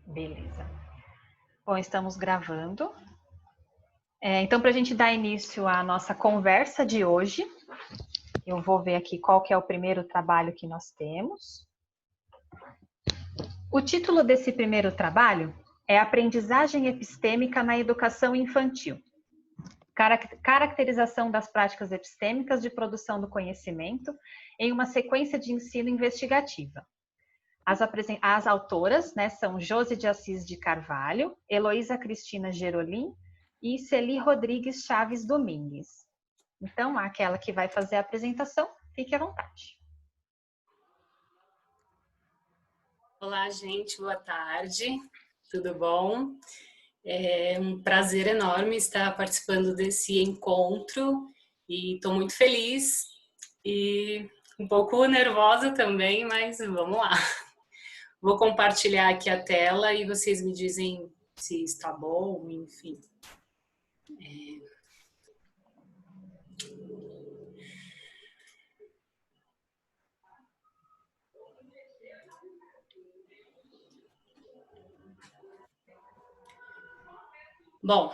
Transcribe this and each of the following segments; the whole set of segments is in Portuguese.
Beleza. Bom, estamos gravando. Então, para a gente dar início à nossa conversa de hoje, eu vou ver aqui qual que é o primeiro trabalho que nós temos. O título desse primeiro trabalho é Aprendizagem Epistêmica na Educação Infantil. Caracterização das práticas epistêmicas de produção do conhecimento em uma sequência de ensino investigativa. As autoras, né, são Josi de Assis de Carvalho, Heloísa Cristina Gerolim e Celi Rodrigues Chaves Domingues. Então, aquela que vai fazer a apresentação, fique à vontade. Olá, gente, boa tarde, tudo bom? É um prazer enorme estar participando desse encontro e estou muito feliz e um pouco nervosa também, mas vamos lá. Vou compartilhar aqui a tela e vocês me dizem se está bom, enfim. Bom,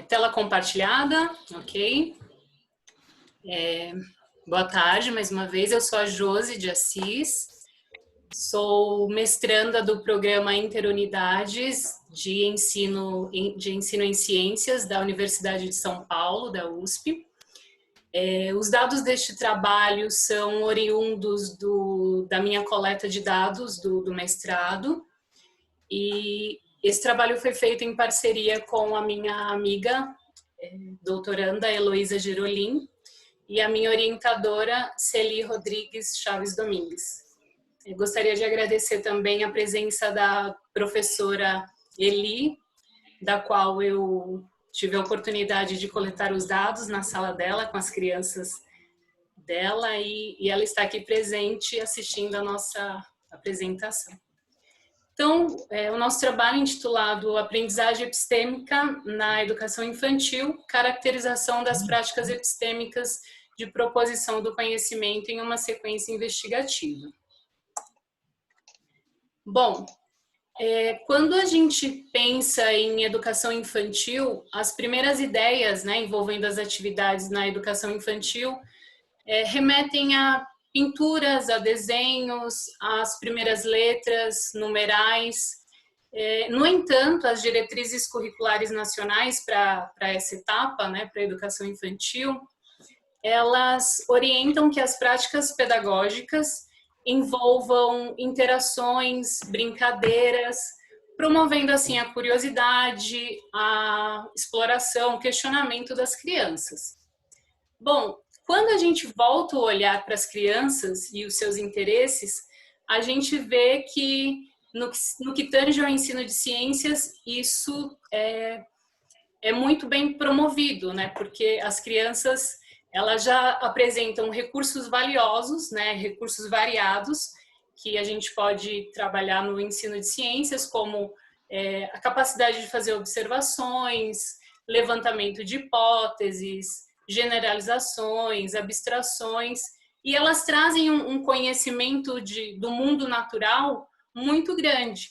tela compartilhada, ok? Boa tarde, mais uma vez, eu sou a Josi de Assis, sou mestranda do programa Interunidades de ensino em Ciências da Universidade de São Paulo, da USP. Os dados deste trabalho são oriundos da minha coleta de dados do mestrado, e esse trabalho foi feito em parceria com a minha amiga, doutoranda Heloísa Gerolim, e a minha orientadora, Celi Rodrigues Chaves Domingues. Eu gostaria de agradecer também a presença da professora Eli, da qual eu tive a oportunidade de coletar os dados na sala dela, com as crianças dela, e ela está aqui presente assistindo a nossa apresentação. Então, o nosso trabalho intitulado Aprendizagem Epistêmica na Educação Infantil, caracterização das práticas epistêmicas de proposição do conhecimento em uma sequência investigativa. Bom, quando a gente pensa em educação infantil, as primeiras ideias, né, envolvendo as atividades na educação infantil remetem a pinturas, a desenhos, às primeiras letras, numerais. No entanto, as diretrizes curriculares nacionais para essa etapa, né, para a educação infantil, elas orientam que as práticas pedagógicas envolvam interações, brincadeiras, promovendo assim a curiosidade, a exploração, o questionamento das crianças. Bom, quando a gente volta o olhar para as crianças e os seus interesses, a gente vê que no que tange ao ensino de ciências, isso é muito bem promovido, né? Porque as crianças, elas já apresentam recursos valiosos, né? Recursos variados, que a gente pode trabalhar no ensino de ciências, como a capacidade de fazer observações, levantamento de hipóteses, generalizações, abstrações, e elas trazem um conhecimento do mundo natural muito grande.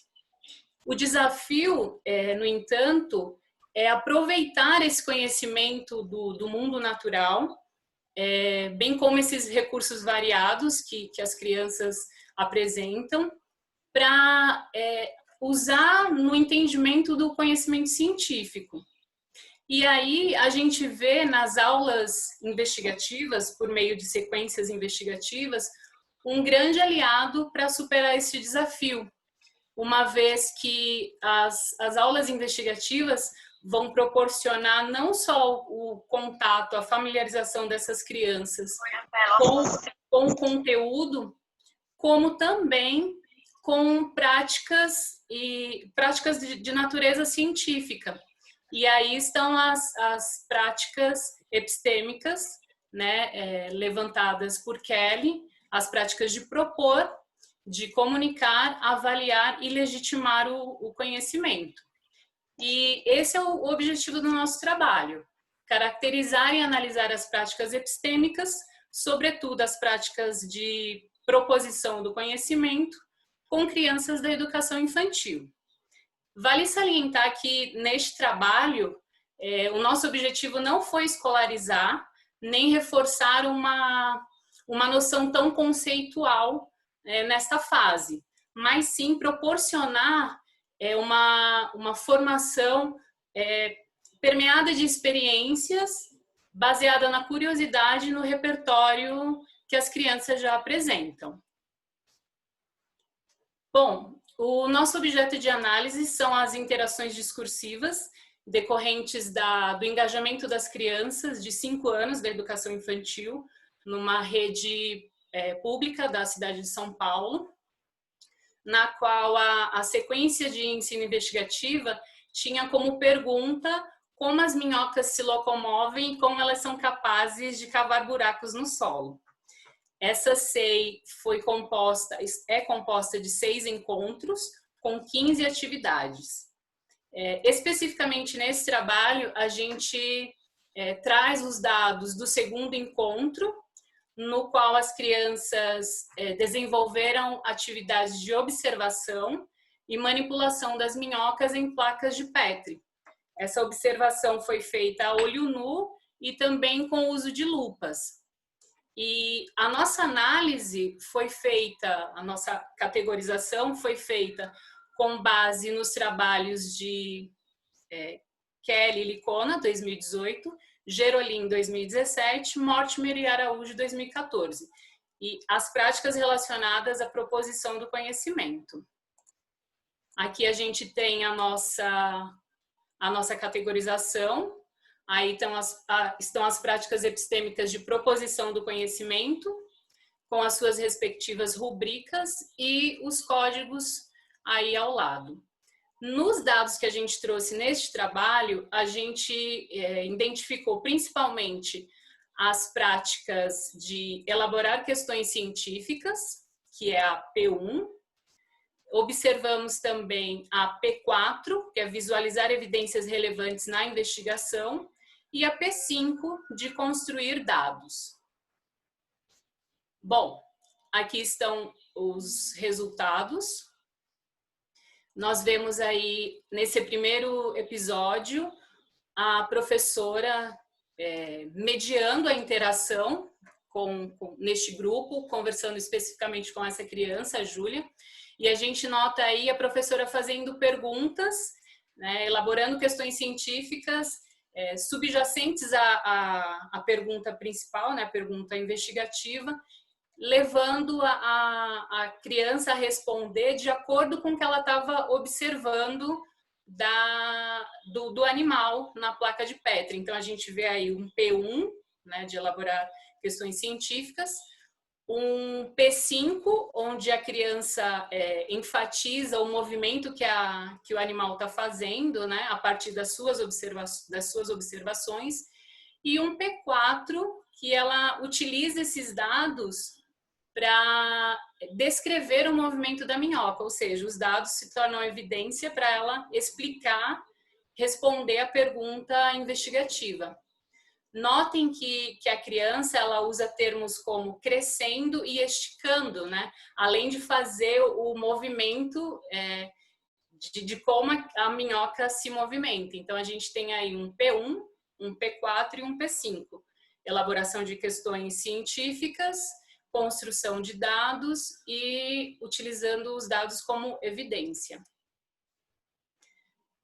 O desafio, no entanto, é aproveitar esse conhecimento do mundo natural, bem como esses recursos variados que as crianças apresentam, para usar no entendimento do conhecimento científico. E aí a gente vê nas aulas investigativas, por meio de sequências investigativas, um grande aliado para superar esse desafio, uma vez que as aulas investigativas vão proporcionar não só o contato, a familiarização dessas crianças com o conteúdo, como também com práticas de natureza científica. E aí estão as práticas epistêmicas, né, levantadas por Kelly, as práticas de propor, de comunicar, avaliar e legitimar o conhecimento. E esse é o objetivo do nosso trabalho: caracterizar e analisar as práticas epistêmicas, sobretudo as práticas de proposição do conhecimento, com crianças da educação infantil. Vale salientar que neste trabalho, o nosso objetivo não foi escolarizar, nem reforçar uma noção tão conceitual nesta fase, mas sim proporcionar uma formação permeada de experiências, baseada na curiosidade e no repertório que as crianças já apresentam. Bom, o nosso objeto de análise são as interações discursivas decorrentes do engajamento das crianças de 5 anos da educação infantil numa rede pública da cidade de São Paulo, na qual a sequência de ensino investigativa tinha como pergunta como as minhocas se locomovem e como elas são capazes de cavar buracos no solo. Essa SEI é composta de 6 encontros com 15 atividades. Especificamente nesse trabalho, a gente traz os dados do segundo encontro, no qual as crianças desenvolveram atividades de observação e manipulação das minhocas em placas de Petri. Essa observação foi feita a olho nu e também com o uso de lupas. E a nossa análise foi feita, a nossa categorização foi feita com base nos trabalhos de Kelly e Licona, 2018, Gerolin, 2017, Mortimer e Araújo, 2014, e as práticas relacionadas à proposição do conhecimento. Aqui a gente tem a nossa categorização. Aí estão as práticas epistêmicas de proposição do conhecimento, com as suas respectivas rubricas e os códigos aí ao lado. Nos dados que a gente trouxe neste trabalho, a gente identificou principalmente as práticas de elaborar questões científicas, que é a P1. Observamos também a P4, que é visualizar evidências relevantes na investigação, e a P5, de construir dados. Bom, aqui estão os resultados. Nós vemos aí, nesse primeiro episódio, a professora mediando a interação neste grupo, conversando especificamente com essa criança, a Júlia, e a gente nota aí a professora fazendo perguntas, né, elaborando questões científicas, subjacentes à pergunta principal, né, a pergunta investigativa, levando a criança a responder de acordo com o que ela estava observando do animal na placa de Petri. Então, a gente vê aí um P1, né, de elaborar questões científicas, um P5, onde a criança enfatiza o movimento que o animal está fazendo, né, a partir das suas observações, e um P4, que ela utiliza esses dados para descrever o movimento da minhoca, ou seja, os dados se tornam evidência para ela explicar, responder a pergunta investigativa. Notem que a criança ela usa termos como crescendo e esticando, né? Além de fazer o movimento de como a minhoca se movimenta. Então, a gente tem aí um P1, um P4 e um P5. Elaboração de questões científicas, construção de dados e utilizando os dados como evidência.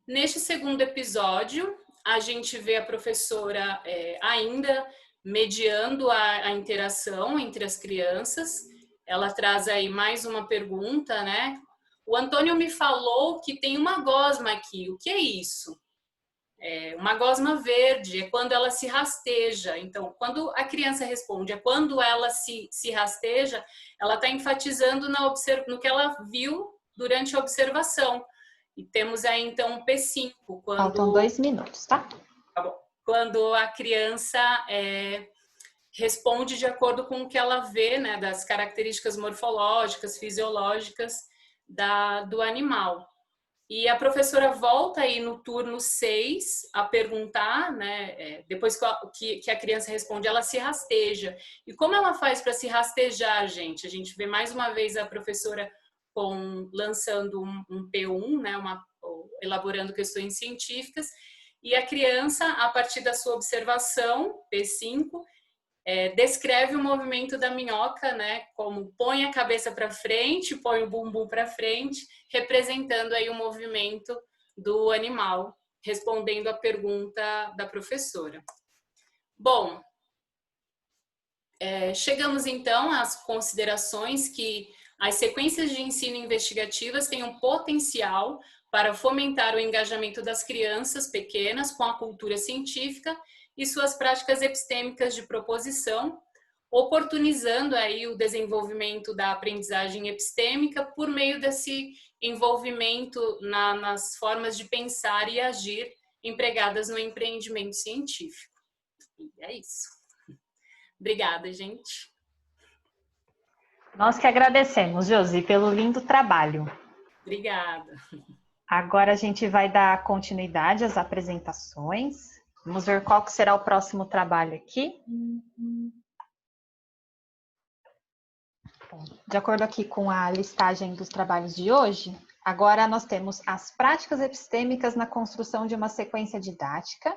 Neste segundo episódio, a gente vê a professora ainda mediando a interação entre as crianças. Ela traz aí mais uma pergunta, né? O Antônio me falou que tem uma gosma aqui. O que é isso? Uma gosma verde é quando ela se rasteja. Então, quando a criança responde, é quando ela se rasteja, ela está enfatizando no que ela viu durante a observação. E temos aí, então, um P5. Faltam 2 minutos, tá? Tá bom. Quando a criança responde de acordo com o que ela vê, né, das características morfológicas, fisiológicas do animal. E a professora volta aí no turno 6 a perguntar, né, depois que a criança responde, ela se rasteja. E como ela faz para se rastejar, gente? A gente vê mais uma vez a professora lançando um P1, né, elaborando questões científicas, e a criança, a partir da sua observação, P5, descreve o movimento da minhoca, né, como põe a cabeça para frente, põe o bumbum para frente, representando aí o movimento do animal, respondendo a pergunta da professora. Bom, chegamos então às considerações que as sequências de ensino investigativas têm um potencial para fomentar o engajamento das crianças pequenas com a cultura científica e suas práticas epistêmicas de proposição, oportunizando aí o desenvolvimento da aprendizagem epistêmica por meio desse envolvimento nas formas de pensar e agir empregadas no empreendimento científico. E é isso. Obrigada, gente. Nós que agradecemos, Josi, pelo lindo trabalho. Obrigada. Agora a gente vai dar continuidade às apresentações. Vamos ver qual que será o próximo trabalho aqui. Bom, de acordo aqui com a listagem dos trabalhos de hoje, agora nós temos as práticas epistêmicas na construção de uma sequência didática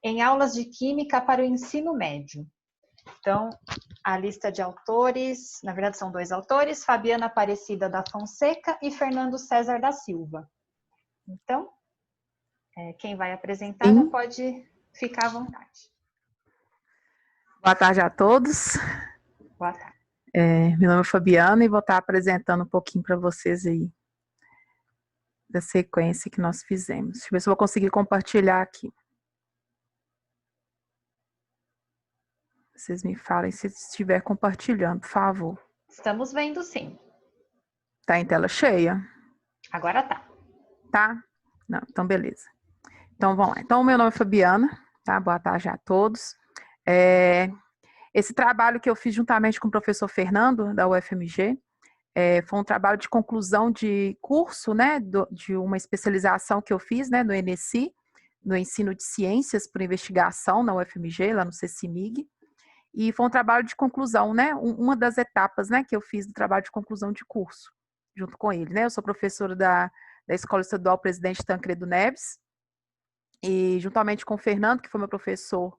em aulas de química para o ensino médio. Então, a lista de autores, na verdade são 2 autores, Fabiana Aparecida da Fonseca e Fernando César da Silva. Então, quem vai apresentar já pode ficar à vontade. Boa tarde a todos. Boa tarde. Meu nome é Fabiana e vou estar apresentando um pouquinho para vocês aí da sequência que nós fizemos. Deixa eu ver se eu vou conseguir compartilhar aqui. Vocês me falem se estiver compartilhando, por favor. Estamos vendo, sim. Tá em tela cheia? Agora tá. Tá? Não, então beleza. Então vamos lá. Então, meu nome é Fabiana, tá? Boa tarde a todos. Esse trabalho que eu fiz juntamente com o professor Fernando, da UFMG, foi um trabalho de conclusão de curso, né? De uma especialização que eu fiz, né? No ENECI, no ensino de ciências por investigação na UFMG, lá no CECIMIG. E foi um trabalho de conclusão, né? Uma das etapas, né, que eu fiz do trabalho de conclusão de curso, junto com ele, né? Eu sou professora da Escola Estadual Presidente Tancredo Neves, e juntamente com o Fernando, que foi meu professor,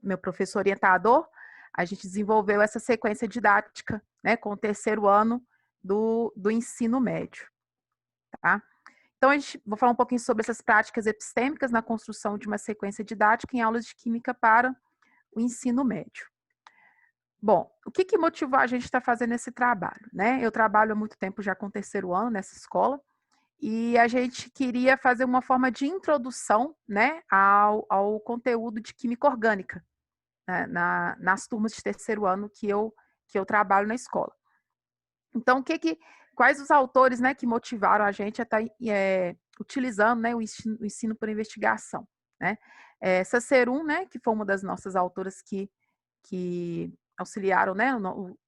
meu professor orientador, a gente desenvolveu essa sequência didática, né, com o 3º ano do ensino médio, tá? Então, vou falar um pouquinho sobre essas práticas epistêmicas na construção de uma sequência didática em aulas de química para o ensino médio. Bom, o que motivou a gente a estar fazendo esse trabalho, né? Eu trabalho há muito tempo já com o 3º ano nessa escola e a gente queria fazer uma forma de introdução, né, ao conteúdo de química orgânica, né, nas turmas de 3º ano que eu trabalho na escola. Então, quais os autores, né, que motivaram a gente a estar utilizando, né, o ensino por investigação, né? Sacerum, né, que foi uma das nossas autoras que auxiliaram, né,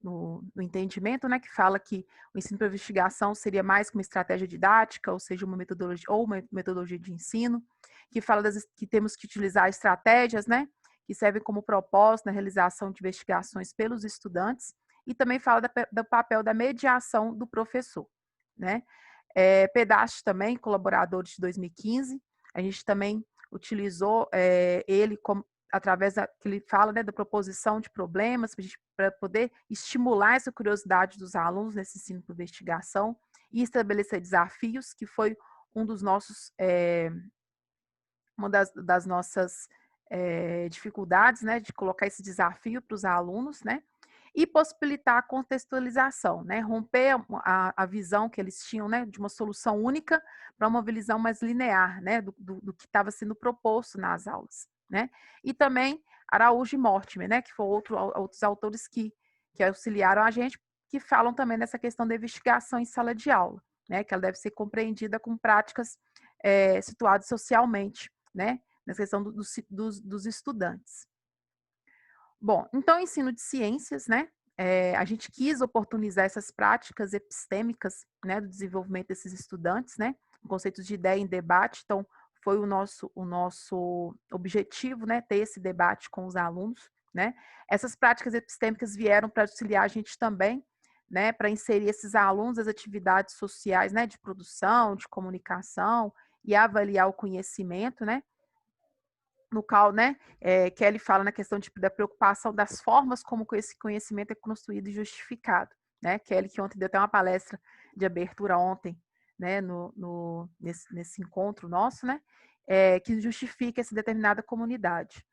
no entendimento, né, que fala que o ensino por investigação seria mais que uma estratégia didática, ou seja, uma metodologia de ensino, que fala que temos que utilizar estratégias, né, que servem como propósito na realização de investigações pelos estudantes, e também fala do papel da mediação do professor, né? Pedache também, colaborador de 2015, a gente também utilizou ele através que ele fala, né, da proposição de problemas, para poder estimular essa curiosidade dos alunos nesse ensino por investigação e estabelecer desafios, que foi um dos nossos, uma das nossas dificuldades, né, de colocar esse desafio para os alunos, né? E possibilitar a contextualização, né? Romper a visão que eles tinham, né, de uma solução única para uma visão mais linear, né, do que estava sendo proposto nas aulas, né? E também Araújo e Mortimer, né, que foram outros autores que auxiliaram a gente, que falam também dessa questão da investigação em sala de aula, né, que ela deve ser compreendida com práticas situadas socialmente, né, nessa questão dos estudantes. Bom, então, ensino de ciências, né? A gente quis oportunizar essas práticas epistêmicas, né, do desenvolvimento desses estudantes, né? Conceitos de ideia em debate. Então, foi o nosso objetivo, né, ter esse debate com os alunos, né? Essas práticas epistêmicas vieram para auxiliar a gente também né, para inserir esses alunos nas atividades sociais, né, de produção, de comunicação e avaliar o conhecimento, né, no qual, né, Kelly fala na questão da preocupação das formas como esse conhecimento é construído e justificado, né, Kelly que ontem deu até uma palestra de abertura ontem, né, nesse encontro nosso, né, que justifica essa determinada comunidade,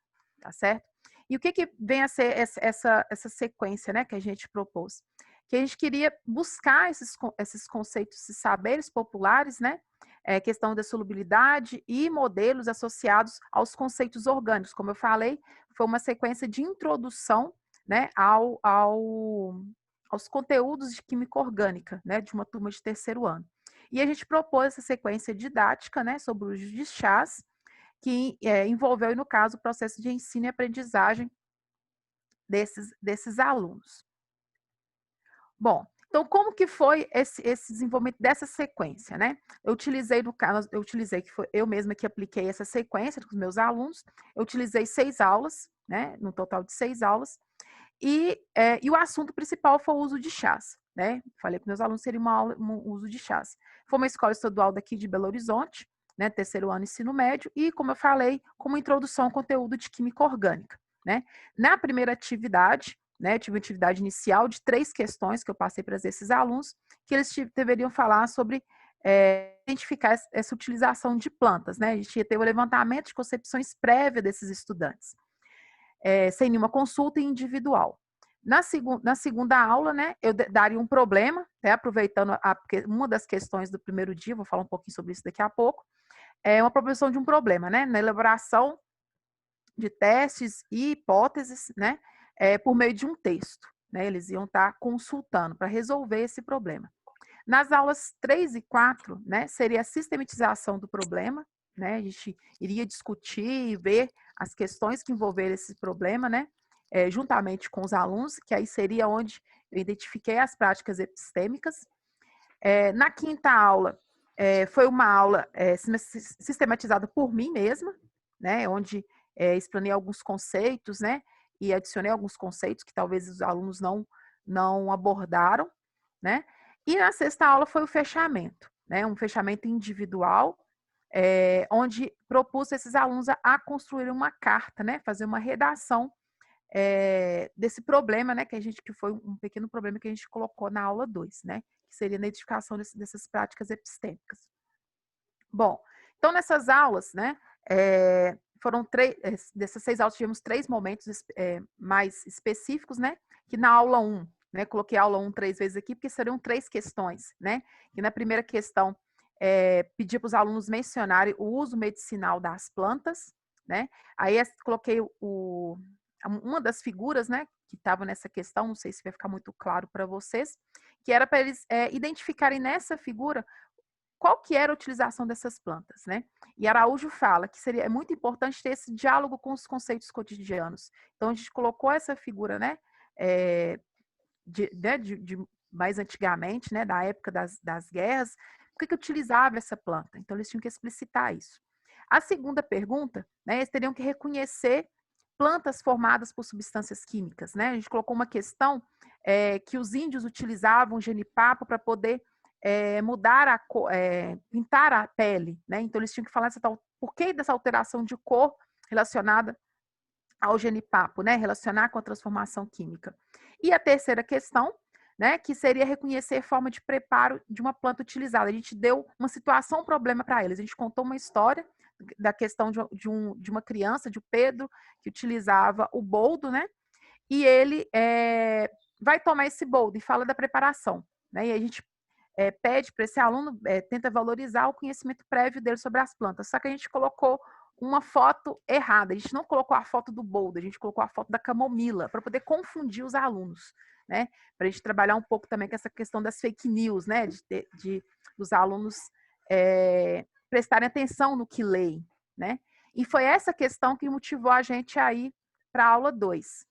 tá certo? E o que vem a ser essa sequência, né, que a gente propôs? Que a gente queria buscar esses conceitos, esses saberes populares, né, questão da solubilidade e modelos associados aos conceitos orgânicos. Como eu falei, foi uma sequência de introdução, né, aos conteúdos de química orgânica, né, de uma turma de terceiro ano. E a gente propôs essa sequência didática, né, sobre o uso de chás, que envolveu, no caso, o processo de ensino e aprendizagem desses alunos. Bom, então como que foi esse desenvolvimento dessa sequência, né? Eu utilizei, que foi eu mesma que apliquei essa sequência com os meus alunos, eu utilizei 6 aulas, né? No total de 6 aulas, e o assunto principal foi o uso de chás, né? Falei para meus alunos seria um uso de chás. Foi uma escola estadual daqui de Belo Horizonte, né? Terceiro ano ensino médio, e como eu falei, como introdução ao conteúdo de química orgânica, né? Na primeira atividade, né, tive uma atividade inicial de 3 questões que eu passei para esses alunos, que eles deveriam falar sobre identificar essa utilização de plantas, né? A gente ia ter o levantamento de concepções prévias desses estudantes, sem nenhuma consulta individual. Na segunda aula, né, eu daria um problema, né, aproveitando uma das questões do primeiro dia, vou falar um pouquinho sobre isso daqui a pouco, uma proposição de um problema, né, na elaboração de testes e hipóteses, né, por meio de um texto, né, eles iam estar consultando para resolver esse problema. Nas aulas 3 e 4, né, seria a sistematização do problema, né, a gente iria discutir e ver as questões que envolveram esse problema, né, juntamente com os alunos, que aí seria onde eu identifiquei as práticas epistêmicas. Na quinta aula, foi uma aula sistematizada por mim mesma, né, onde explanei alguns conceitos, né, e adicionei alguns conceitos que talvez os alunos não abordaram, né. E na sexta aula foi o fechamento, né, um fechamento individual, onde propus a esses alunos a construir uma carta, né, fazer uma redação desse problema, né, que foi um pequeno problema que a gente colocou na aula 2, né, que seria a identificação dessas práticas epistêmicas. Bom, então nessas aulas, né, foram dessas 6 aulas tivemos 3 momentos mais específicos, né, que na aula 1, né, coloquei a aula 1 3 vezes aqui, porque seriam 3 questões, né, que na primeira questão pedi para os alunos mencionarem o uso medicinal das plantas, né, aí coloquei uma das figuras, né, que estava nessa questão, não sei se vai ficar muito claro para vocês, que era para eles identificarem nessa figura qual que era a utilização dessas plantas, né? E Araújo fala que é muito importante ter esse diálogo com os conceitos cotidianos. Então, a gente colocou essa figura, né, de mais antigamente, né, da época das guerras, por que utilizava essa planta? Então, eles tinham que explicitar isso. A segunda pergunta, né, eles teriam que reconhecer plantas formadas por substâncias químicas, né? A gente colocou uma questão que os índios utilizavam genipapo para poder mudar pintar a pele, né? Então eles tinham que falar por que dessa alteração de cor relacionada ao genipapo, né? Relacionar com a transformação química. E a terceira questão, né? Que seria reconhecer a forma de preparo de uma planta utilizada. A gente deu uma situação, um problema para eles. A gente contou uma história da questão de uma criança, de Pedro, que utilizava o boldo, né? E ele vai tomar esse boldo e fala da preparação, né? E a gente pede para esse aluno, tenta valorizar o conhecimento prévio dele sobre as plantas. Só que a gente colocou uma foto errada. A gente não colocou a foto do boldo, a gente colocou a foto da camomila, para poder confundir os alunos, né? Para a gente trabalhar um pouco também com essa questão das fake news, né? Dos alunos prestarem atenção no que leem, né? E foi essa questão que motivou a gente a ir para a aula 2.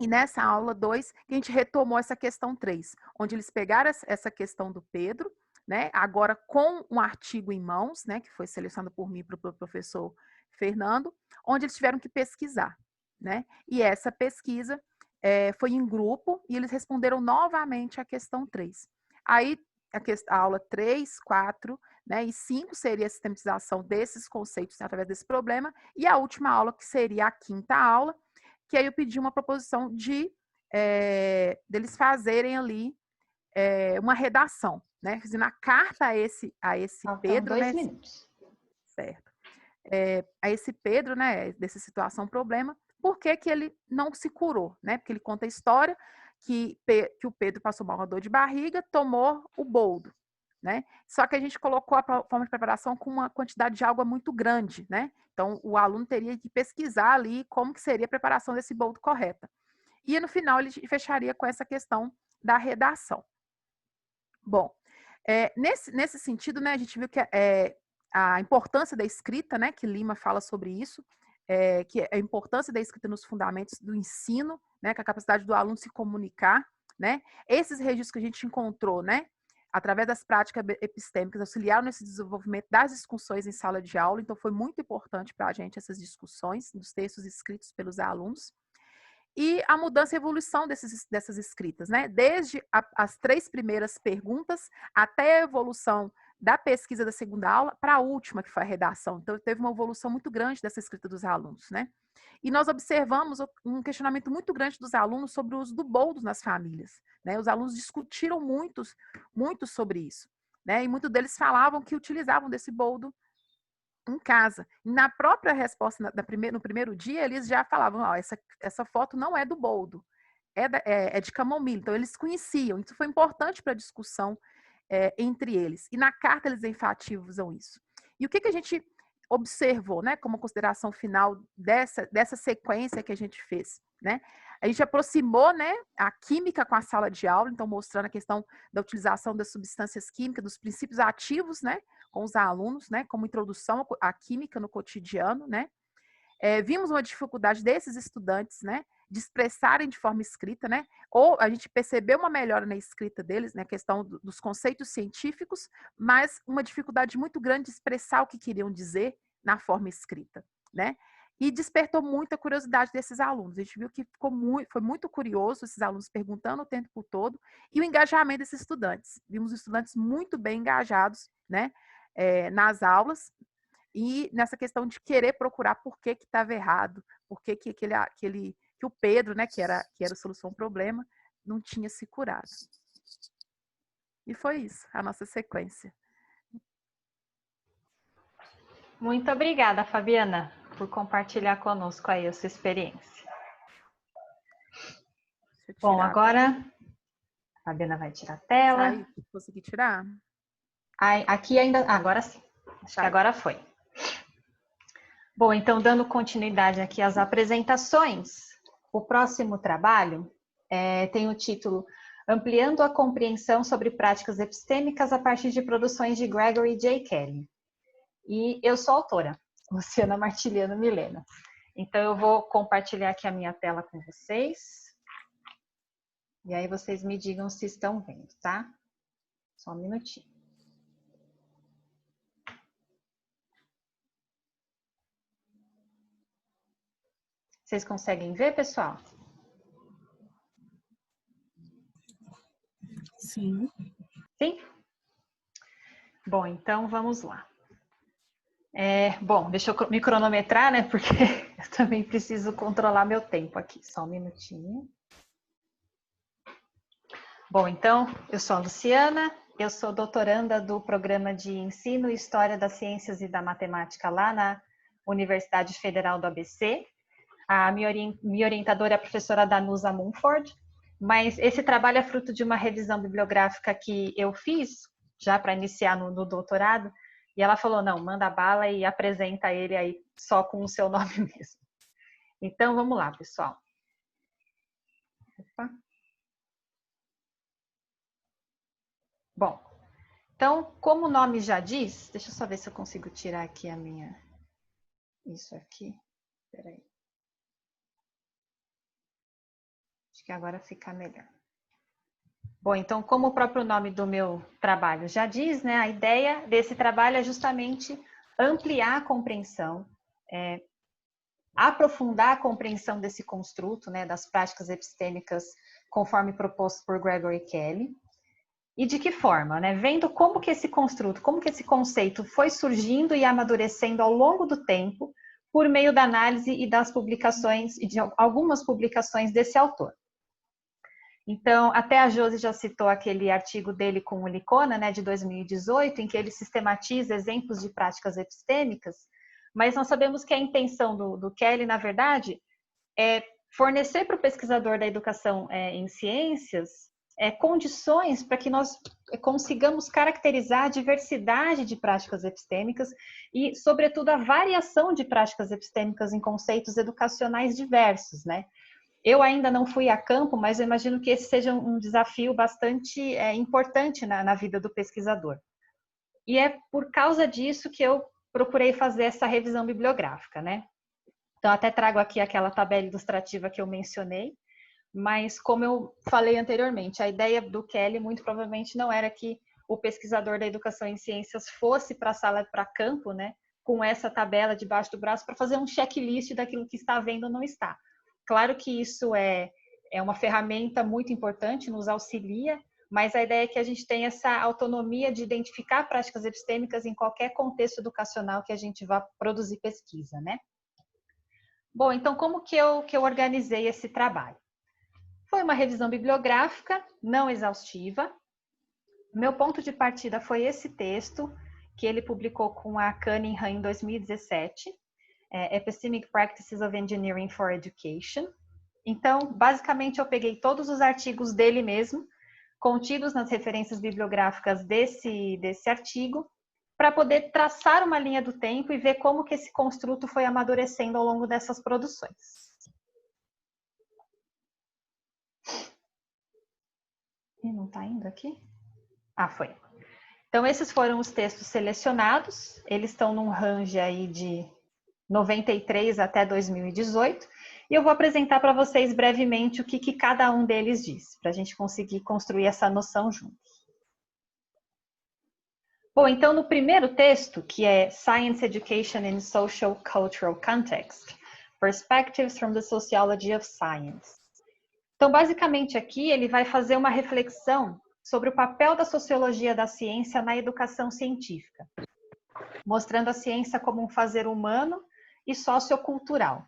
E nessa aula 2, que a gente retomou essa questão 3, onde eles pegaram essa questão do Pedro, né, agora com um artigo em mãos, né, que foi selecionado por mim e pelo professor Fernando, onde eles tiveram que pesquisar, né? E essa pesquisa foi em grupo e eles responderam novamente a questão 3. Aí, a aula 3, 4, né, e 5 seria a sistematização desses conceitos através desse problema, e a última aula, que seria a 5ª aula, que aí eu pedi uma proposição deles fazerem ali uma redação, né, fazendo a carta a esse Pedro, 2 né, minutos. certo, a esse Pedro, né, dessa situação, problema, por que que ele não se curou, né, porque ele conta a história que o Pedro passou mal, uma dor de barriga, tomou o boldo, né? Só que a gente colocou a forma de preparação com uma quantidade de água muito grande, né? Então, o aluno teria que pesquisar ali como que seria a preparação desse boldo correta. E no final ele fecharia com essa questão da redação. Bom, nesse sentido, né, a gente viu que a importância da escrita, né, que Lima fala sobre isso, que é a importância da escrita nos fundamentos do ensino, né, que é a capacidade do aluno se comunicar, né? Esses registros que a gente encontrou, né, através das práticas epistêmicas, auxiliaram nesse desenvolvimento das discussões em sala de aula, então foi muito importante para a gente essas discussões dos textos escritos pelos alunos. E a mudança e evolução dessas escritas, né? Desde as 3 primeiras perguntas até a evolução da pesquisa da 2ª aula para a última, que foi a redação. Então, teve uma evolução muito grande dessa escrita dos alunos, né? E nós observamos um questionamento muito grande dos alunos sobre o uso do boldo nas famílias, né? Os alunos discutiram muito sobre isso, né? E muitos deles falavam que utilizavam desse boldo em casa. Na própria resposta, no primeiro dia, eles já falavam, essa foto não é do boldo, é de camomila. Então, eles conheciam. Isso foi importante para a discussão entre eles. E na carta eles enfatizam isso. E o que a gente observou, né, como consideração final dessa sequência que a gente fez, né? A gente aproximou, né, a química com a sala de aula, então mostrando a questão da utilização das substâncias químicas, dos princípios ativos, né, com os alunos, né, como introdução à química no cotidiano, né? Vimos uma dificuldade desses estudantes, né, de expressarem de forma escrita, né? Ou a gente percebeu uma melhora na escrita deles, na questão dos conceitos científicos, mas uma dificuldade muito grande de expressar o que queriam dizer na forma escrita, né? E despertou muita curiosidade desses alunos. A gente viu que foi muito curioso esses alunos perguntando o tempo todo e o engajamento desses estudantes. Vimos estudantes muito bem engajados, né, nas aulas e nessa questão de querer procurar por que estava errado, por que o Pedro, né, que era a solução ao problema, não tinha se curado. E foi isso, a nossa sequência. Muito obrigada, Fabiana, por compartilhar conosco aí a sua experiência. Bom, agora a Fabiana vai tirar a tela. Saiu, consegui tirar? Aqui ainda, agora sim, acho que agora foi. Bom, então, dando continuidade aqui às apresentações, o próximo trabalho tem o título Ampliando a Compreensão sobre Práticas Epistêmicas a partir de produções de Gregory J. Kelly. E eu sou a autora, Luciana Martiliano Milena. Então, eu vou compartilhar aqui a minha tela com vocês. E aí vocês me digam se estão vendo, tá? Só um minutinho. Vocês conseguem ver, pessoal? Sim. Sim? Bom, então vamos lá. Bom, deixa eu me cronometrar, né? Porque eu também preciso controlar meu tempo aqui. Só um minutinho. Bom, então, eu sou a Luciana, eu sou doutoranda do Programa de Ensino e História das Ciências e da Matemática lá na Universidade Federal do ABC. A minha orientadora é a professora Danusa Mumford, mas esse trabalho é fruto de uma revisão bibliográfica que eu fiz, já para iniciar no doutorado, e ela falou, não, manda bala e apresenta ele aí só com o seu nome mesmo. Então, vamos lá, pessoal. Opa. Bom, então, como o nome já diz, deixa eu só ver se eu consigo tirar aqui a minha... Isso aqui, peraí. Acho que agora fica melhor. Bom, então, como o próprio nome do meu trabalho já diz, né, a ideia desse trabalho é justamente ampliar a compreensão aprofundar a compreensão desse construto, né, das práticas epistêmicas conforme proposto por Gregory Kelly. E de que forma, né? Vendo como que esse construto, como que esse conceito foi surgindo e amadurecendo ao longo do tempo, por meio da análise e das publicações, e de algumas publicações desse autor. Então, até a Josi já citou aquele artigo dele com o Licona, né, de 2018, em que ele sistematiza exemplos de práticas epistêmicas, mas nós sabemos que a intenção do Kelly, na verdade, é fornecer para o pesquisador da educação em ciências condições para que nós consigamos caracterizar a diversidade de práticas epistêmicas e, sobretudo, a variação de práticas epistêmicas em conceitos educacionais diversos, né? Eu ainda não fui a campo, mas eu imagino que esse seja um desafio bastante importante na vida do pesquisador. E é por causa disso que eu procurei fazer essa revisão bibliográfica, né? Então, até trago aqui aquela tabela ilustrativa que eu mencionei, mas como eu falei anteriormente, a ideia do Kelly muito provavelmente não era que o pesquisador da educação em ciências fosse para a sala, para campo, né, com essa tabela debaixo do braço para fazer um checklist daquilo que está vendo ou não está. Claro que isso é uma ferramenta muito importante, nos auxilia, mas a ideia é que a gente tenha essa autonomia de identificar práticas epistêmicas em qualquer contexto educacional que a gente vá produzir pesquisa, né? Bom, então como que eu organizei esse trabalho? Foi uma revisão bibliográfica, não exaustiva. Meu ponto de partida foi esse texto, que ele publicou com a Cunningham em 2017, Epistemic Practices of Engineering for Education. Então, basicamente, eu peguei todos os artigos dele mesmo, contidos nas referências bibliográficas desse artigo, para poder traçar uma linha do tempo e ver como que esse construto foi amadurecendo ao longo dessas produções. E não está indo aqui? Ah, foi. Então, esses foram os textos selecionados. Eles estão num range aí de 93 até 2018. E eu vou apresentar para vocês brevemente o que cada um deles diz, para a gente conseguir construir essa noção juntos. Bom, então, no primeiro texto, que é Science Education in Social Cultural Context, Perspectives from the Sociology of Science. Então, basicamente aqui, ele vai fazer uma reflexão sobre o papel da sociologia da ciência na educação científica, mostrando a ciência como um fazer humano e sociocultural.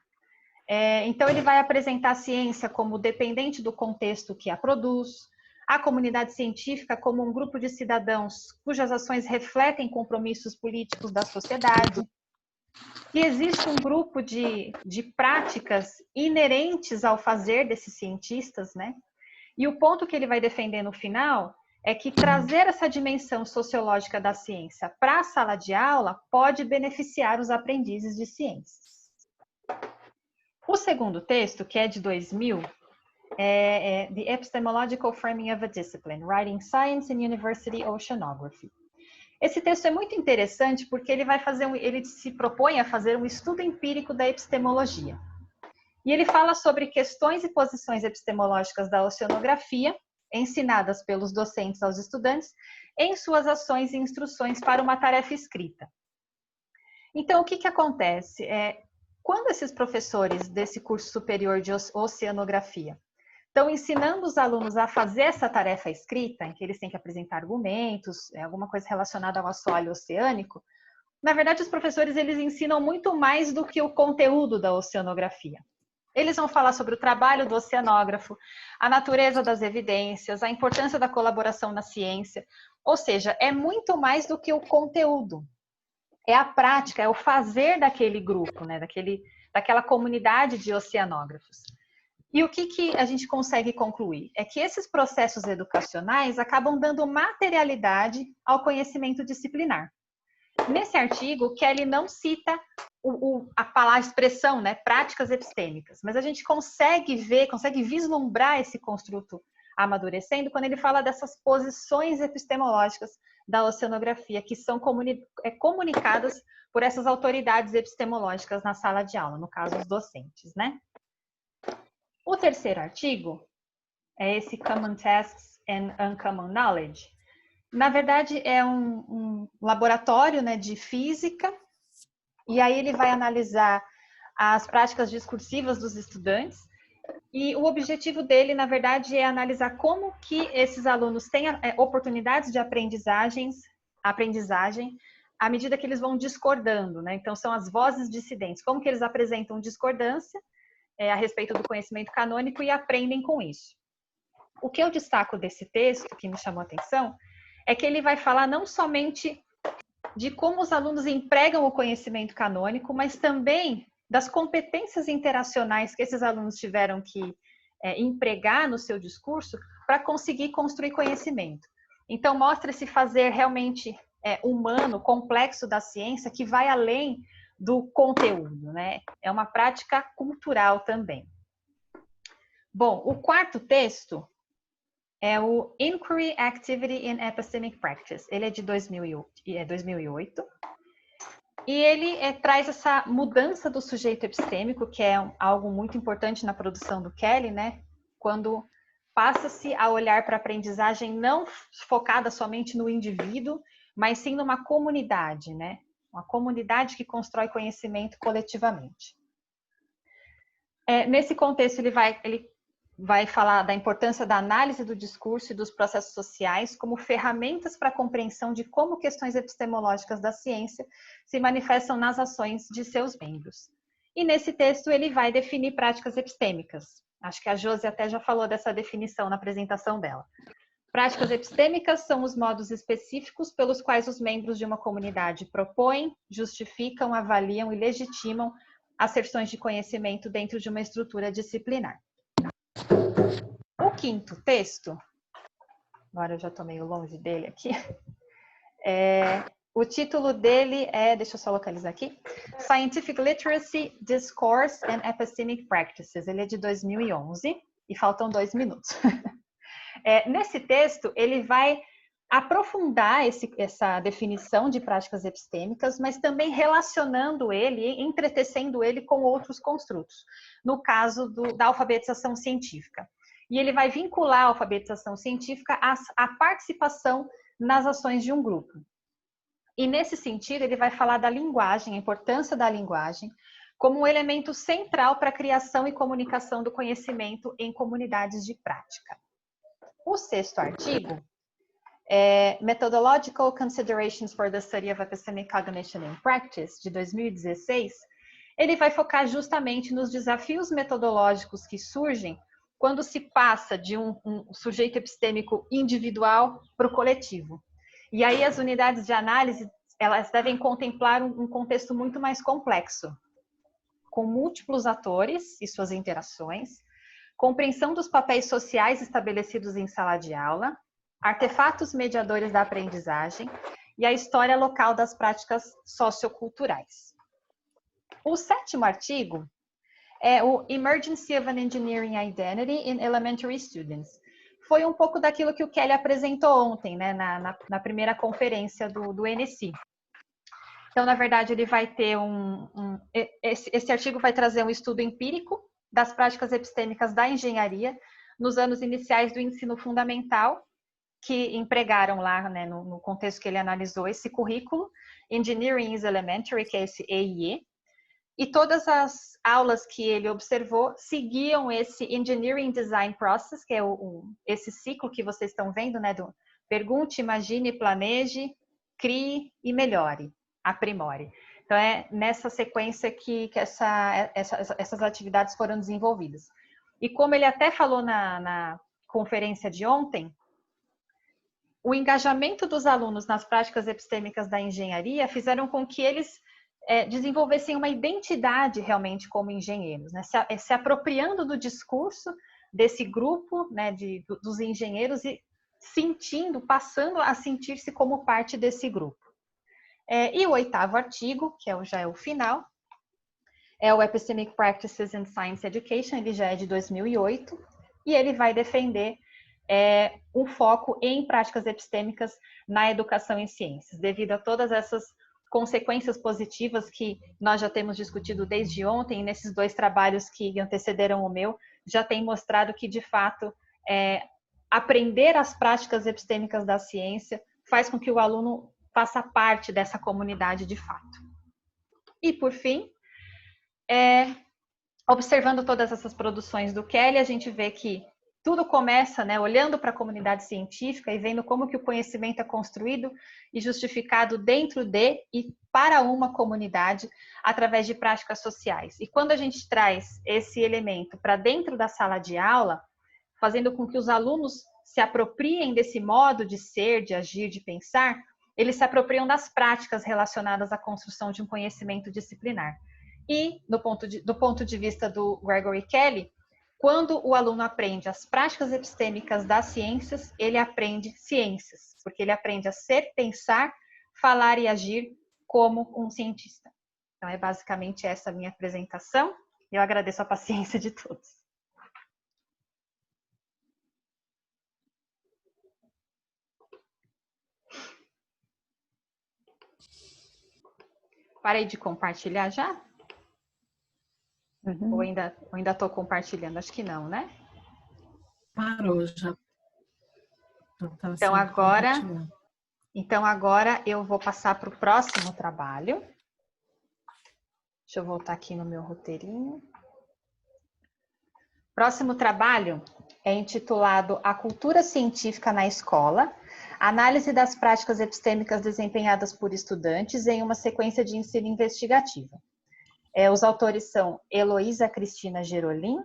Então, ele vai apresentar a ciência como dependente do contexto que a produz, a comunidade científica como um grupo de cidadãos cujas ações refletem compromissos políticos da sociedade, que existe um grupo de práticas inerentes ao fazer desses cientistas, né? E o ponto que ele vai defender no final é que trazer essa dimensão sociológica da ciência para a sala de aula pode beneficiar os aprendizes de ciências. O segundo texto, que é de 2000, é The Epistemological Framing of a Discipline, Writing Science in University Oceanography. Esse texto é muito interessante porque ele se propõe a fazer um estudo empírico da epistemologia. E ele fala sobre questões e posições epistemológicas da oceanografia, ensinadas pelos docentes aos estudantes, em suas ações e instruções para uma tarefa escrita. Então, o que acontece? Quando esses professores desse curso superior de oceanografia estão ensinando os alunos a fazer essa tarefa escrita, em que eles têm que apresentar argumentos, alguma coisa relacionada ao assoalho oceânico, na verdade, os professores eles ensinam muito mais do que o conteúdo da oceanografia. Eles vão falar sobre o trabalho do oceanógrafo, a natureza das evidências, a importância da colaboração na ciência, ou seja, é muito mais do que o conteúdo. É a prática, é o fazer daquele grupo, né, daquela comunidade de oceanógrafos. E o que a gente consegue concluir? É que esses processos educacionais acabam dando materialidade ao conhecimento disciplinar. Nesse artigo, Kelly não cita a expressão, né, práticas epistêmicas, mas a gente consegue vislumbrar esse construto amadurecendo quando ele fala dessas posições epistemológicas da oceanografia que são comunicadas por essas autoridades epistemológicas na sala de aula, no caso, os docentes, né? O terceiro artigo é esse Common Tasks and Uncommon Knowledge. Na verdade, é um laboratório, né, de física, e aí ele vai analisar as práticas discursivas dos estudantes. E o objetivo dele, na verdade, é analisar como que esses alunos têm oportunidades de aprendizagem à medida que eles vão discordando, né? Então, são as vozes dissidentes, como que eles apresentam discordância a respeito do conhecimento canônico e aprendem com isso. O que eu destaco desse texto, que me chamou a atenção, é que ele vai falar não somente de como os alunos empregam o conhecimento canônico, mas também das competências interacionais que esses alunos tiveram que empregar no seu discurso para conseguir construir conhecimento. Então, mostra esse fazer realmente humano, complexo da ciência, que vai além do conteúdo, né? É uma prática cultural também. Bom, o quarto texto é o Inquiry Activity in Epistemic Practice. Ele é de 2008. E ele traz essa mudança do sujeito epistêmico, que é algo muito importante na produção do Kelly, né? Quando passa-se a olhar para a aprendizagem não focada somente no indivíduo, mas sim numa comunidade, né? Uma comunidade que constrói conhecimento coletivamente. Nesse contexto, ele vai falar da importância da análise do discurso e dos processos sociais como ferramentas para a compreensão de como questões epistemológicas da ciência se manifestam nas ações de seus membros. E nesse texto ele vai definir práticas epistêmicas. Acho que a Josi até já falou dessa definição na apresentação dela. Práticas epistêmicas são os modos específicos pelos quais os membros de uma comunidade propõem, justificam, avaliam e legitimam asserções de conhecimento dentro de uma estrutura disciplinar. O quinto texto, agora eu já estou meio longe dele aqui, o título dele deixa eu só localizar aqui, Scientific Literacy, Discourse and Epistemic Practices. Ele é de 2011 e faltam 2 minutos. Nesse texto, ele vai aprofundar essa definição de práticas epistêmicas, mas também relacionando ele, entretecendo ele com outros construtos, no caso da alfabetização científica. E ele vai vincular a alfabetização científica à participação nas ações de um grupo. E nesse sentido, ele vai falar da linguagem, a importância da linguagem, como um elemento central para a criação e comunicação do conhecimento em comunidades de prática. O sexto artigo Methodological Considerations for the Study of Epistemic Cognition in Practice, de 2016, ele vai focar justamente nos desafios metodológicos que surgem quando se passa de um sujeito epistêmico individual para o coletivo. E aí as unidades de análise, elas devem contemplar um contexto muito mais complexo, com múltiplos atores e suas interações, compreensão dos papéis sociais estabelecidos em sala de aula, artefatos mediadores da aprendizagem e a história local das práticas socioculturais. O sétimo artigo é o Emergency of an Engineering Identity in Elementary Students. Foi um pouco daquilo que o Kelly apresentou ontem, né, na primeira conferência do NSI. Então, na verdade, ele vai ter esse artigo vai trazer um estudo empírico das práticas epistêmicas da engenharia nos anos iniciais do ensino fundamental, que empregaram lá, né, no contexto que ele analisou esse currículo, Engineering is Elementary, que é esse EIE, e todas as aulas que ele observou seguiam esse Engineering Design Process, que é esse ciclo que vocês estão vendo, né, do pergunte, imagine, planeje, crie e melhore, aprimore. Então, é nessa sequência que essas atividades foram desenvolvidas. E como ele até falou na conferência de ontem, o engajamento dos alunos nas práticas epistêmicas da engenharia fizeram com que eles desenvolvessem uma identidade realmente como engenheiros, né? Se apropriando do discurso desse grupo, né, dos engenheiros e passando a sentir-se como parte desse grupo. E o oitavo artigo, que já é o final, é o Epistemic Practices in Science Education, ele já é de 2008, e ele vai defender um foco em práticas epistêmicas na educação em ciências, devido a todas essas consequências positivas que nós já temos discutido desde ontem, e nesses 2 trabalhos que antecederam o meu, já tem mostrado que, de fato, aprender as práticas epistêmicas da ciência faz com que o aluno faça parte dessa comunidade de fato. E, por fim, observando todas essas produções do Kelly, a gente vê que tudo começa, né, olhando para a comunidade científica e vendo como que o conhecimento é construído e justificado dentro de e para uma comunidade através de práticas sociais. E quando a gente traz esse elemento para dentro da sala de aula, fazendo com que os alunos se apropriem desse modo de ser, de agir, de pensar, eles se apropriam das práticas relacionadas à construção de um conhecimento disciplinar. E, do ponto de vista do Gregory Kelly, quando o aluno aprende as práticas epistêmicas das ciências, ele aprende ciências, porque ele aprende a ser, pensar, falar e agir como um cientista. Então, é basicamente essa a minha apresentação. Eu agradeço a paciência de todos. Parei de compartilhar já? Ou ainda estou compartilhando? Acho que não, né? Parou já. Então agora eu vou passar para o próximo trabalho. Deixa eu voltar aqui no meu roteirinho. Próximo trabalho é intitulado A Cultura Científica na Escola, análise das práticas epistêmicas desempenhadas por estudantes em uma sequência de ensino investigativa. Os autores são Heloísa Cristina Gerolin,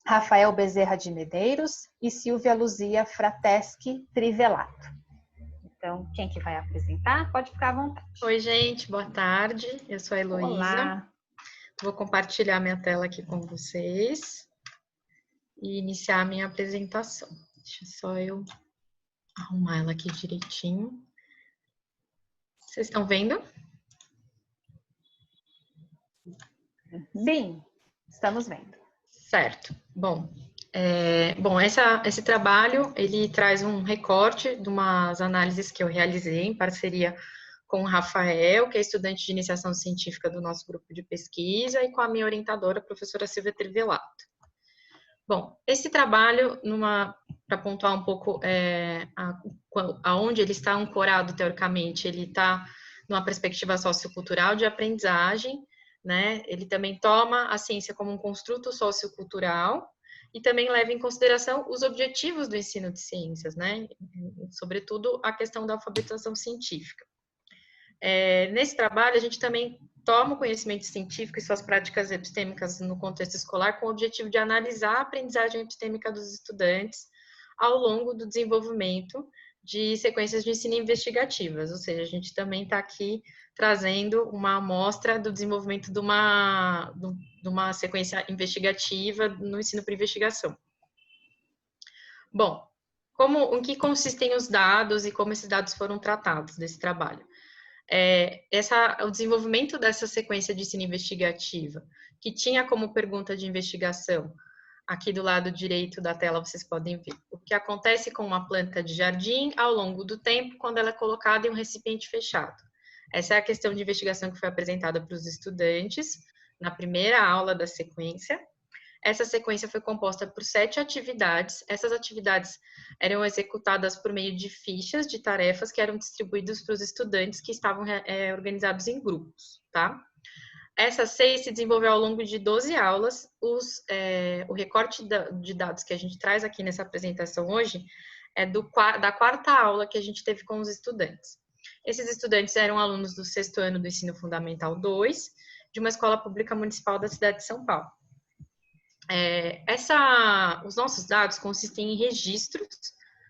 Rafael Bezerra de Medeiros e Silvia Luzia Frateschi Trivelato. Então, quem que vai apresentar? Pode ficar à vontade. Oi, gente, boa tarde. Eu sou a Heloísa. Olá. Vou compartilhar minha tela aqui com vocês e iniciar a minha apresentação. Deixa só eu arrumar ela aqui direitinho. Vocês estão vendo? Sim, estamos vendo. Certo. Bom, esse trabalho, ele traz um recorte de umas análises que eu realizei em parceria com o Rafael, que é estudante de iniciação científica do nosso grupo de pesquisa, e com a minha orientadora, a professora Silvia Trivelato. Bom, esse trabalho, para pontuar um pouco aonde ele está ancorado teoricamente, ele está numa perspectiva sociocultural de aprendizagem, né? Ele também toma a ciência como um construto sociocultural e também leva em consideração os objetivos do ensino de ciências, né? Sobretudo a questão da alfabetização científica. Nesse trabalho, a gente também toma o conhecimento científico e suas práticas epistêmicas no contexto escolar com o objetivo de analisar a aprendizagem epistêmica dos estudantes ao longo do desenvolvimento de sequências de ensino investigativas, ou seja, a gente também está aqui trazendo uma amostra do desenvolvimento de uma sequência investigativa no ensino por investigação. Bom, em que consistem os dados e como esses dados foram tratados nesse trabalho? O desenvolvimento dessa sequência de ensino investigativa, que tinha como pergunta de investigação, aqui do lado direito da tela vocês podem ver, o que acontece com uma planta de jardim ao longo do tempo quando ela é colocada em um recipiente fechado. Essa é a questão de investigação que foi apresentada para os estudantes na primeira aula da sequência. Essa sequência foi composta por 7 atividades. Essas atividades eram executadas por meio de fichas de tarefas que eram distribuídas para os estudantes que estavam organizados em grupos, tá? Essas 6 se desenvolveu ao longo de 12 aulas. O recorte de dados que a gente traz aqui nessa apresentação hoje é da 4ª aula que a gente teve com os estudantes. Esses estudantes eram alunos do 6º ano do Ensino Fundamental 2, de uma escola pública municipal da cidade de São Paulo. Os nossos dados consistem em registros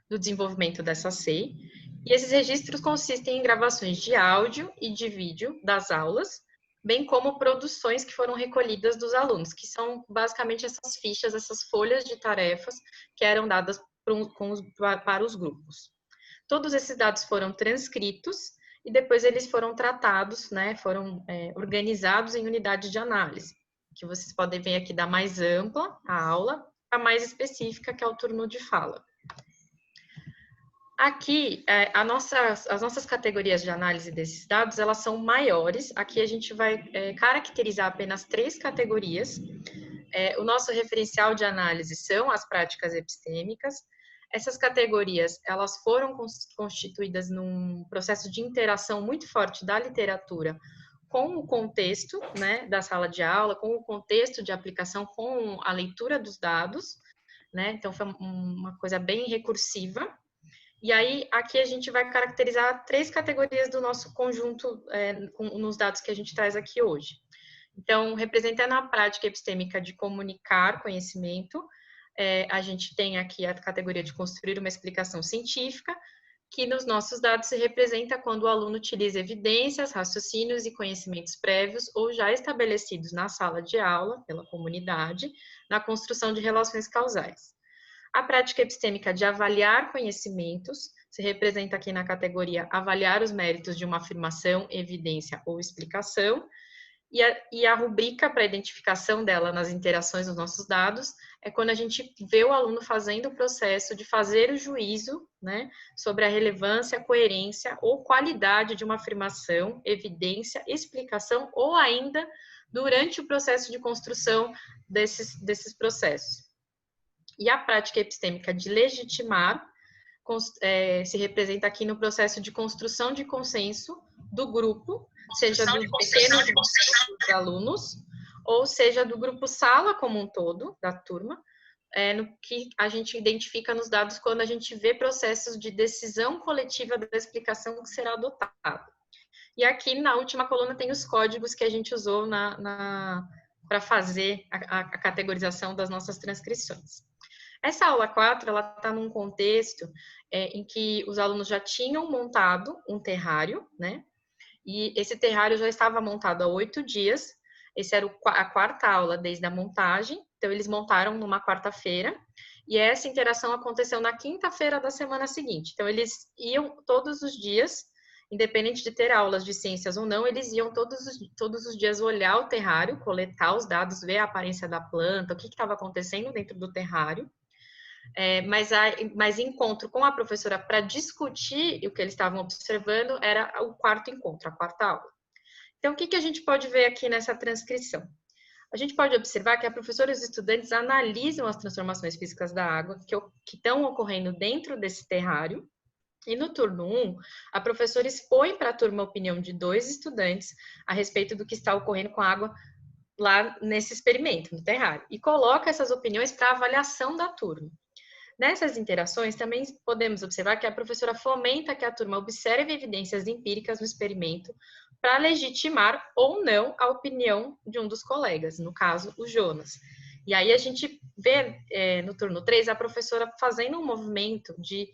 do desenvolvimento dessa SEI, e esses registros consistem em gravações de áudio e de vídeo das aulas, bem como produções que foram recolhidas dos alunos, que são basicamente essas fichas, essas folhas de tarefas que eram dadas para os grupos. Todos esses dados foram transcritos e depois eles foram tratados, né, foram organizados em unidades de análise, que vocês podem ver aqui da mais ampla, a aula, a mais específica, que é o turno de fala. Aqui, as nossas categorias de análise desses dados, elas são maiores. Aqui a gente vai caracterizar apenas 3 categorias. O nosso referencial de análise são as práticas epistêmicas. Essas categorias, elas foram constituídas num processo de interação muito forte da literatura com o contexto, né, da sala de aula, com o contexto de aplicação, com a leitura dos dados, né? Então, foi uma coisa bem recursiva. E aí, aqui a gente vai caracterizar 3 categorias do nosso conjunto nos dados que a gente traz aqui hoje. Então, representando a prática epistêmica de comunicar conhecimento, a gente tem aqui a categoria de construir uma explicação científica, que nos nossos dados se representa quando o aluno utiliza evidências, raciocínios e conhecimentos prévios ou já estabelecidos na sala de aula, pela comunidade, na construção de relações causais. A prática epistêmica de avaliar conhecimentos se representa aqui na categoria avaliar os méritos de uma afirmação, evidência ou explicação, e a rubrica para identificação dela nas interações dos nossos dados é quando a gente vê o aluno fazendo o processo de fazer o juízo, né, sobre a relevância, coerência ou qualidade de uma afirmação, evidência, explicação ou ainda durante o processo de construção desses processos. E a prática epistêmica de legitimar se representa aqui no processo de construção de consenso do grupo, seja do pequeno grupo dos alunos, ou seja do grupo sala como um todo, da turma, no que a gente identifica nos dados quando a gente vê processos de decisão coletiva da explicação que será adotada. E aqui na última coluna tem os códigos que a gente usou para fazer a categorização das nossas transcrições. Essa aula 4, ela está num contexto em que os alunos já tinham montado um terrário, né? E esse terrário já estava montado há 8 dias. Essa era a 4ª aula desde a montagem. Então, eles montaram numa quarta-feira. E essa interação aconteceu na quinta-feira da semana seguinte. Então, eles iam todos os dias, independente de ter aulas de ciências ou não, eles iam todos os dias olhar o terrário, coletar os dados, ver a aparência da planta, o que estava acontecendo dentro do terrário. Mas encontro com a professora para discutir o que eles estavam observando era o 4º encontro, a 4ª aula. Então, o que a gente pode ver aqui nessa transcrição? A gente pode observar que a professora e os estudantes analisam as transformações físicas da água que estão ocorrendo dentro desse terrário. E no turno 1, a professora expõe para a turma a opinião de 2 estudantes a respeito do que está ocorrendo com a água lá nesse experimento, no terrário, e coloca essas opiniões para avaliação da turma. Nessas interações, também podemos observar que a professora fomenta que a turma observe evidências empíricas no experimento para legitimar ou não a opinião de um dos colegas, no caso, o Jonas. E aí a gente vê no turno 3 a professora fazendo um movimento de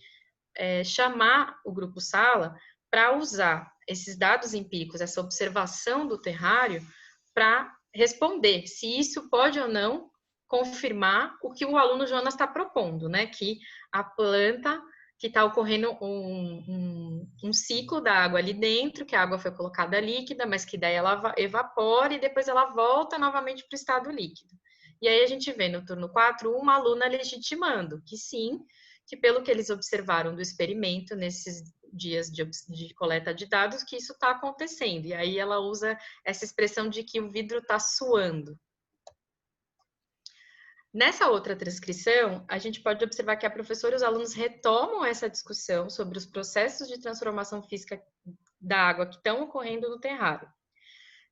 chamar o grupo sala para usar esses dados empíricos, essa observação do terrário, para responder se isso pode ou não confirmar o que o aluno Jonas está propondo, né? Que a planta, que está ocorrendo um ciclo da água ali dentro, que a água foi colocada líquida, mas que daí ela evapora e depois ela volta novamente para o estado líquido. E aí a gente vê no turno 4 uma aluna legitimando que sim, que pelo que eles observaram do experimento nesses dias de coleta de dados, que isso está acontecendo. E aí ela usa essa expressão de que o vidro está suando. Nessa outra transcrição, a gente pode observar que a professora e os alunos retomam essa discussão sobre os processos de transformação física da água que estão ocorrendo no terrário.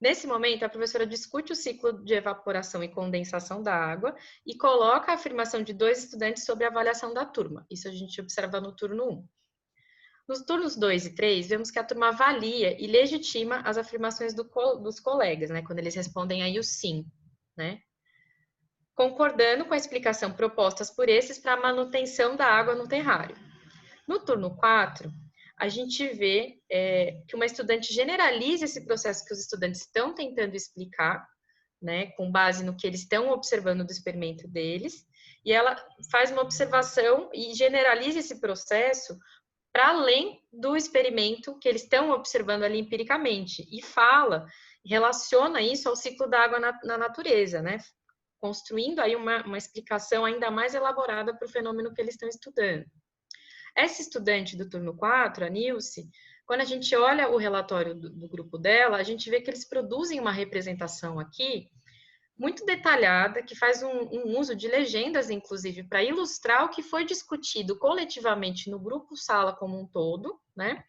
Nesse momento, a professora discute o ciclo de evaporação e condensação da água e coloca a afirmação de 2 estudantes sobre a avaliação da turma. Isso a gente observa no turno 1. Nos turnos 2 e 3, vemos que a turma avalia e legitima as afirmações dos colegas, né, quando eles respondem aí o sim, né? Concordando com a explicação propostas por esses para a manutenção da água no terrário. No turno 4, a gente vê que uma estudante generaliza esse processo que os estudantes estão tentando explicar, né, com base no que eles estão observando do experimento deles, e ela faz uma observação e generaliza esse processo para além do experimento que eles estão observando ali empiricamente, e relaciona isso ao ciclo da água na natureza, né? Construindo aí uma explicação ainda mais elaborada para o fenômeno que eles estão estudando. Essa estudante do turno 4, a Nilce, quando a gente olha o relatório do grupo dela, a gente vê que eles produzem uma representação aqui muito detalhada, que faz um uso de legendas, inclusive, para ilustrar o que foi discutido coletivamente no grupo sala como um todo, né?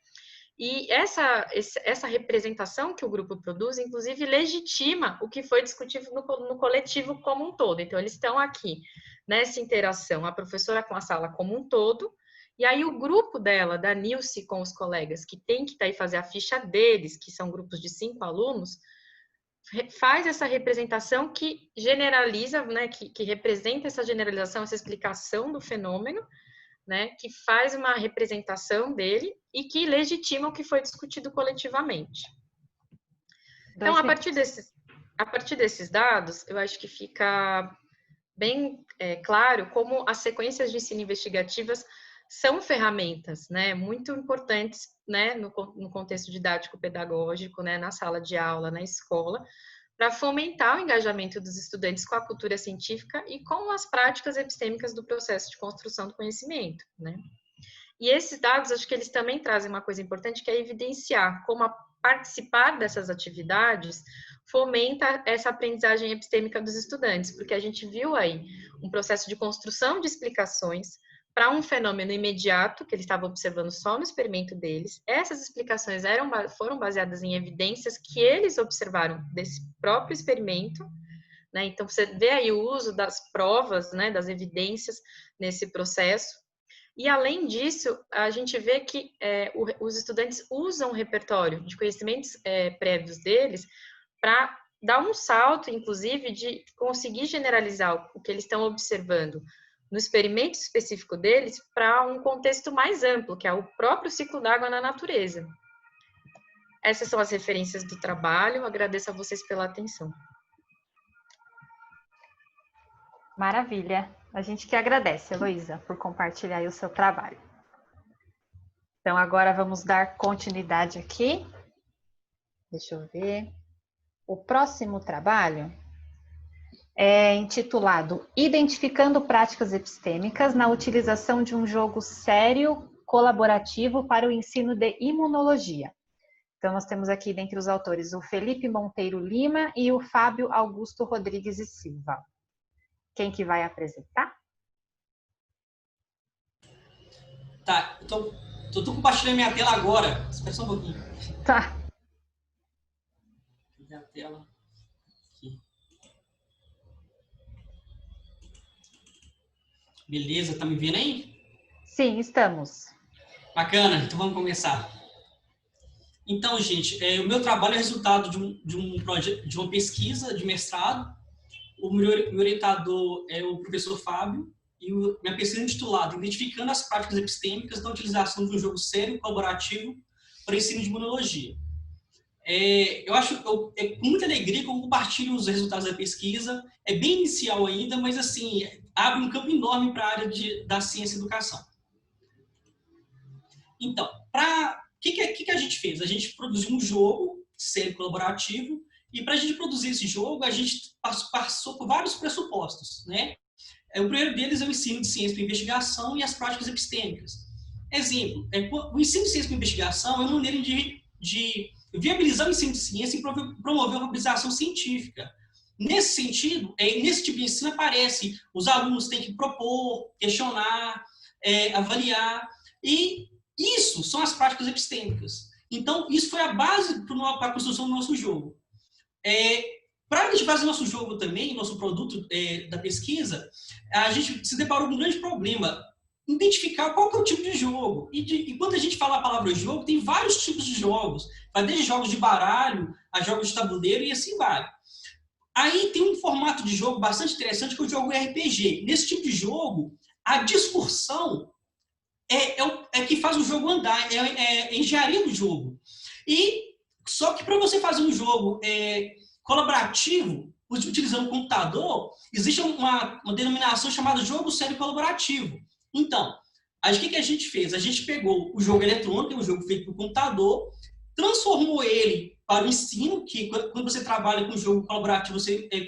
E essa representação que o grupo produz, inclusive, legitima o que foi discutido no coletivo como um todo. Então, eles estão aqui nessa interação, a professora com a sala como um todo, e aí o grupo dela, da Nilce, com os colegas, que tem que estar aí fazer a ficha deles, que são grupos de 5 alunos, faz essa representação que generaliza, né, que representa essa generalização, essa explicação do fenômeno, né, que faz uma representação dele e que legitima o que foi discutido coletivamente. Então, a partir desses dados, eu acho que fica bem claro como as sequências de ensino investigativas são ferramentas, né, muito importantes, né, no contexto didático-pedagógico, né, na sala de aula, na escola, para fomentar o engajamento dos estudantes com a cultura científica e com as práticas epistêmicas do processo de construção do conhecimento, né. E esses dados, acho que eles também trazem uma coisa importante, que é evidenciar como participar dessas atividades fomenta essa aprendizagem epistêmica dos estudantes, porque a gente viu aí um processo de construção de explicações para um fenômeno imediato, que eles estavam observando só no experimento deles. Essas explicações foram baseadas em evidências que eles observaram desse próprio experimento, né? Então, você vê aí o uso das provas, né, das evidências nesse processo. E, além disso, a gente vê que os estudantes usam o repertório de conhecimentos prévios deles para dar um salto, inclusive, de conseguir generalizar o que eles estão observando no experimento específico deles para um contexto mais amplo, que é o próprio ciclo d'água na natureza. Essas são as referências do trabalho. Agradeço a vocês pela atenção. Maravilha. A gente que agradece, Heloísa, por compartilhar aí o seu trabalho. Então, agora vamos dar continuidade aqui. Deixa eu ver. O próximo trabalho é intitulado Identificando Práticas Epistêmicas na Utilização de um Jogo Sério Colaborativo para o Ensino de Imunologia. Então, nós temos aqui, dentre os autores, o Felipe Monteiro Lima e o Fábio Augusto Rodrigues e Silva. Quem que vai apresentar? Tá, tô compartilhando minha tela agora. Espera só um pouquinho. Tá. Minha tela. Aqui. Beleza, tá me vendo aí? Sim, estamos. Bacana, então vamos começar. Então, gente, o meu trabalho é resultado de um projeto, de uma pesquisa de mestrado. O meu orientador é o professor Fábio, e minha pesquisa é intitulada Identificando as Práticas Epistêmicas na Utilização de um Jogo Sério Colaborativo para o Ensino de Imunologia. Eu acho com muita alegria que eu compartilho os resultados da pesquisa. É bem inicial ainda, mas assim, abre um campo enorme para a área da ciência e educação. Então, o que a gente fez? A gente produziu um jogo sério colaborativo, e para a gente produzir esse jogo, a gente passou por vários pressupostos, né? O primeiro deles é o ensino de ciência para investigação e as práticas epistêmicas. Exemplo, o ensino de ciência para investigação é uma maneira de viabilizar o ensino de ciência e promover a mobilização científica. Nesse sentido, nesse tipo de ensino aparece, os alunos têm que propor, questionar, avaliar, e isso são as práticas epistêmicas. Então, isso foi a base para a construção do nosso jogo. Para a gente fazer nosso jogo também, nosso produto da pesquisa, a gente se deparou com um grande problema, identificar qual que é o tipo de jogo. E quando a gente fala a palavra jogo, tem vários tipos de jogos, vai desde jogos de baralho, a jogos de tabuleiro e assim vai. Aí tem um formato de jogo bastante interessante que é o jogo RPG. Nesse tipo de jogo, a discussão é que faz o jogo andar, é a engenharia do jogo. Só que para você fazer um jogo colaborativo, utilizando o computador, existe uma denominação chamada jogo sério colaborativo. Então, o que a gente fez? A gente pegou o jogo eletrônico, que é um jogo feito por computador, transformou ele para o ensino, que quando você trabalha com jogo colaborativo,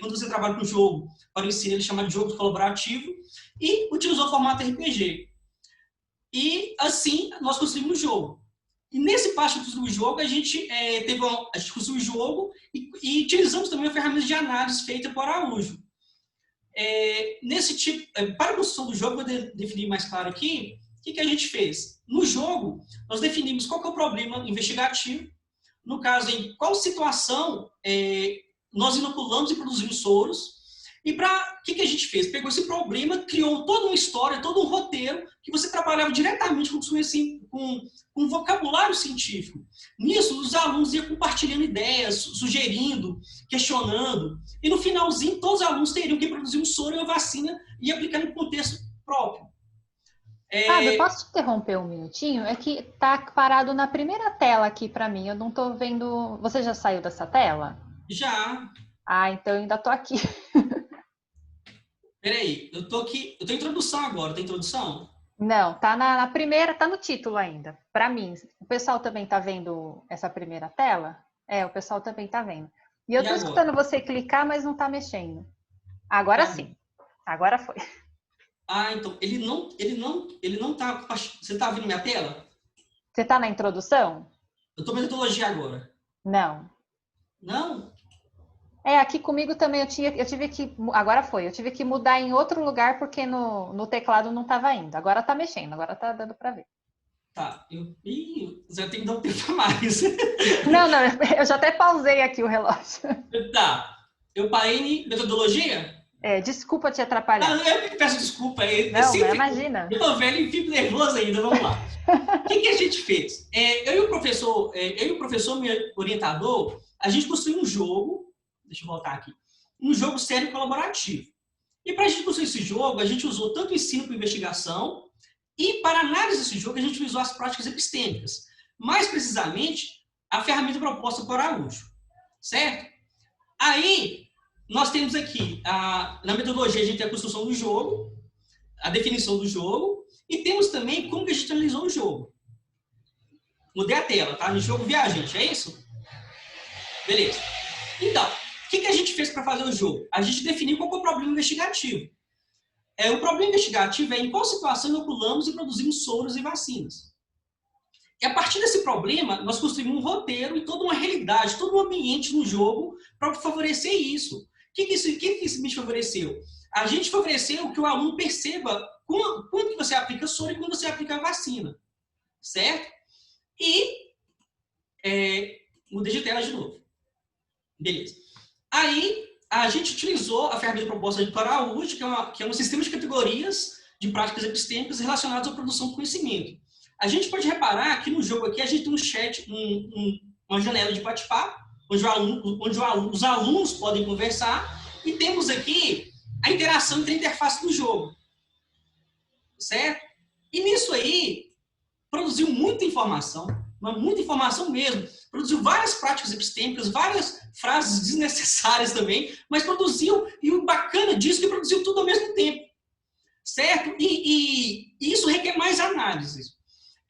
quando você trabalha com jogo para o ensino, ele chama de jogo colaborativo, e utilizou o formato RPG. E assim, nós construímos o jogo. E nesse passo do jogo, a gente construiu o jogo e utilizamos também a ferramenta de análise feita por Araújo. Para a construção do jogo, vou definir mais claro aqui, que a gente fez? No jogo, nós definimos qual que é o problema investigativo, no caso, em qual situação nós inoculamos e produzimos soros, e o que a gente fez? Pegou esse problema, criou toda uma história, todo um roteiro, que você trabalhava diretamente com um vocabulário científico. Nisso, os alunos iam compartilhando ideias, sugerindo, questionando, e no finalzinho, todos os alunos teriam que produzir um soro e uma vacina e aplicar no contexto próprio. Fábio, posso te interromper um minutinho? É que tá parado na primeira tela aqui para mim, eu não tô vendo... Você já saiu dessa tela? Já. Ah, então eu ainda tô aqui. Peraí, eu tô aqui, eu tô em introdução agora, tem introdução? Não, tá na primeira, tá no título ainda, para mim. O pessoal também tá vendo essa primeira tela? O pessoal também tá vendo. E eu tô escutando você clicar, mas não tá mexendo. Agora sim. Agora foi. Ah, então, ele não tá... Você tá vendo minha tela? Você tá na introdução? Eu tô metodologia agora. Não. Não? Aqui comigo também eu tive que... Agora foi. Eu tive que mudar em outro lugar porque no teclado não estava indo. Agora tá mexendo, agora tá dando para ver. Tá. Já tem que dar um tempo a mais. Não, eu já até pausei aqui o relógio. Tá. Eu parei em metodologia? Desculpa te atrapalhar. Eu que peço desculpa. Não, imagina. Eu tô velho e fico nervoso ainda, vamos lá. O que a gente fez? Eu e o professor, meu orientador, a gente construiu um jogo. Deixa eu voltar aqui. Um jogo sério colaborativo. E para a gente construir esse jogo, a gente usou tanto o ensino para investigação e para análise desse jogo, a gente usou as práticas epistêmicas. Mais precisamente, a ferramenta proposta por Araújo. Certo? Aí, nós temos aqui, na metodologia, a gente tem a construção do jogo, a definição do jogo, e temos também como que a gente analisou o jogo. Mudei a tela, tá? No jogo viajante, é isso? Beleza. Então, o que a gente fez para fazer o jogo? A gente definiu qual é o problema investigativo. O problema investigativo é em qual situação inoculamos e produzimos soros e vacinas. E a partir desse problema, nós construímos um roteiro e toda uma realidade, todo um ambiente no jogo para favorecer isso. O que isso me favoreceu? A gente favoreceu que o aluno perceba quando que você aplica soro e quando você aplica a vacina. Certo? E mudei de tela de novo. Beleza. Aí, a gente utilizou a ferramenta proposta de Araújo, que é um sistema de categorias de práticas epistêmicas relacionadas à produção do conhecimento. A gente pode reparar que no jogo aqui a gente tem um chat, uma janela de bate-papo, onde os alunos podem conversar, e temos aqui a interação entre a interface do jogo. Certo? E nisso aí, produziu muita informação, mas muita informação mesmo. Produziu várias práticas epistêmicas, várias frases desnecessárias também, mas produziu, e o bacana disso é que produziu tudo ao mesmo tempo. Certo? E isso requer mais análise.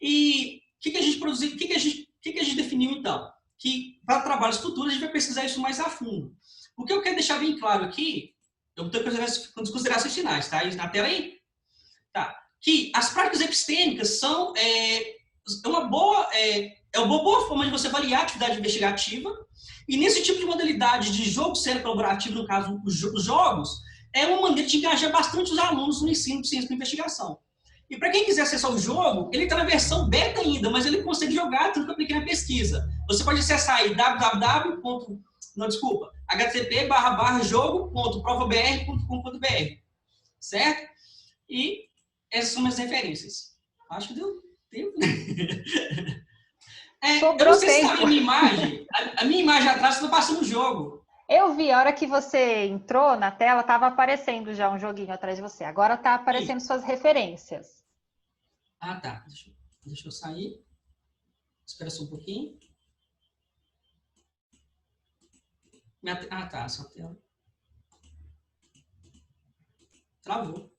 E o que a gente produziu, o que a gente definiu então? Que para trabalhos futuros a gente vai pesquisar isso mais a fundo. O que eu quero deixar bem claro aqui, eu estou com as considerações finais, tá? Na tela aí? Tá. Que as práticas epistêmicas são uma boa forma de você avaliar a atividade investigativa, e nesse tipo de modalidade de jogo sério colaborativo, no caso, os jogos, é uma maneira de engajar bastante os alunos no ensino de ciência para investigação. E para quem quiser acessar o jogo, ele está na versão beta ainda, mas ele consegue jogar tudo que eu apliquei na pesquisa. Você pode acessar aí http://jogo.provabr.com.br, certo? E essas são minhas referências. Acho que deu tempo, né? Eu não sei se está a minha imagem. A minha imagem atrás está passando o jogo. Eu vi, a hora que você entrou na tela, estava aparecendo já um joguinho atrás de você. Agora está aparecendo suas referências. Ah, tá. Deixa eu sair. Espera só um pouquinho. Ah, tá. Essa tela. Travou.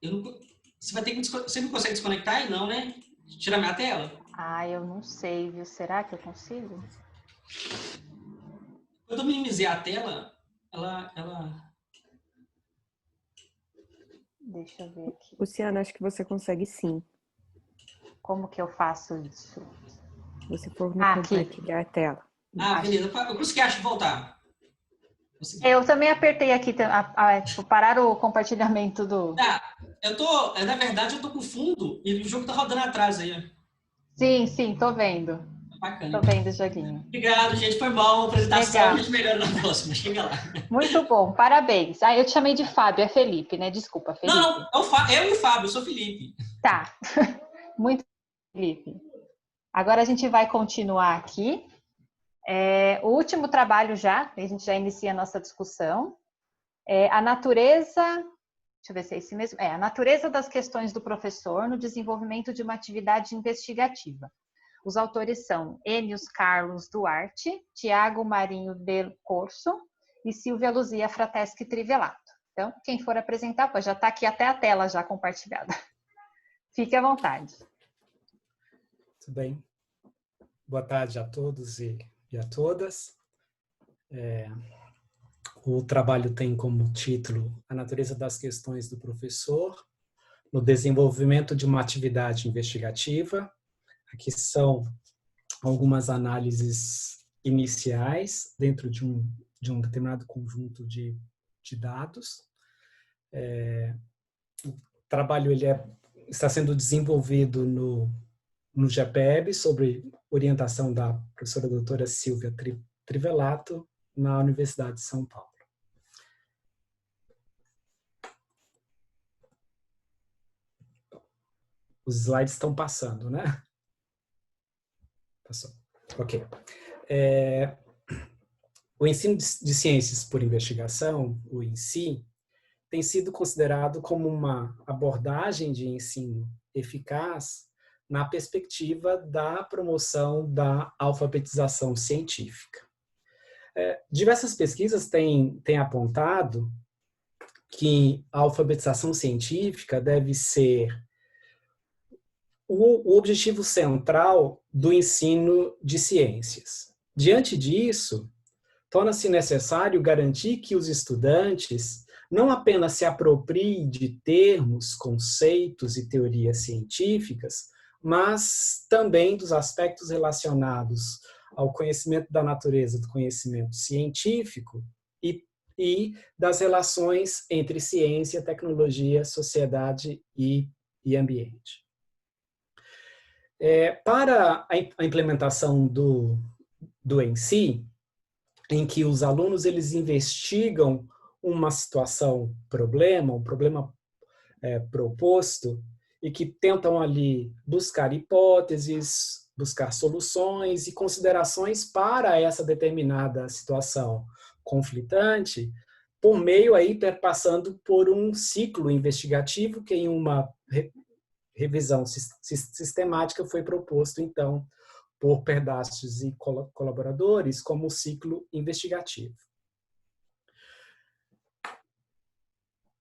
Você não consegue desconectar aí, não, né? Tirar minha tela? Eu não sei, viu? Será que eu consigo? Quando eu minimizei a tela, ela... Deixa eu ver aqui. Luciana, acho que você consegue sim. Como que eu faço isso? Você for no compartilhar a tela. Beleza. Eu consegui voltar. Consegui. Eu também apertei aqui, tipo, parar o compartilhamento do... Tá, na verdade, eu tô com fundo e o jogo tá rodando atrás aí, ó. Sim, tô vendo. Bacana. Tô vendo o joguinho. Obrigado, gente, foi bom a apresentação, Legal. a gente melhora na próxima, chega lá. Muito bom, parabéns. Ah, eu te chamei de Fábio, é Felipe, né? Desculpa, Felipe. Não, eu e o Fábio, eu sou o Felipe. Tá, muito bom, Felipe. Agora a gente vai continuar aqui. O último trabalho já, a gente já inicia a nossa discussão. A natureza, deixa eu ver se é esse mesmo. A natureza das questões do professor no desenvolvimento de uma atividade investigativa. Os autores são Enéas Carlos Duarte, Tiago Marinho del Corso e Silvia Luzia Frateschi Trivelato. Então, quem for apresentar, já está aqui até a tela já compartilhada. Fique à vontade. Tudo bem. Boa tarde a todos e a todas. O trabalho tem como título A Natureza das Questões do Professor no Desenvolvimento de uma Atividade Investigativa. Aqui são algumas análises iniciais dentro de um determinado conjunto de dados. O trabalho está sendo desenvolvido no GEPEB, sobre orientação da professora doutora Silvia Trivelato, na Universidade de São Paulo. Os slides estão passando, né? Passou. Ok. O ensino de ciências por investigação, o ENSI, tem sido considerado como uma abordagem de ensino eficaz na perspectiva da promoção da alfabetização científica. Diversas pesquisas têm apontado que a alfabetização científica deve ser o objetivo central do ensino de ciências. Diante disso, torna-se necessário garantir que os estudantes não apenas se apropriem de termos, conceitos e teorias científicas, mas também dos aspectos relacionados ao conhecimento da natureza do conhecimento científico e das relações entre ciência, tecnologia, sociedade e ambiente. Para a implementação do ENSI, em que os alunos eles investigam uma situação, um problema proposto, e que tentam ali buscar hipóteses, buscar soluções e considerações para essa determinada situação conflitante, por meio aí perpassando por um ciclo investigativo que em uma revisão sistemática foi proposto, então, por pedaços e colaboradores como o ciclo investigativo.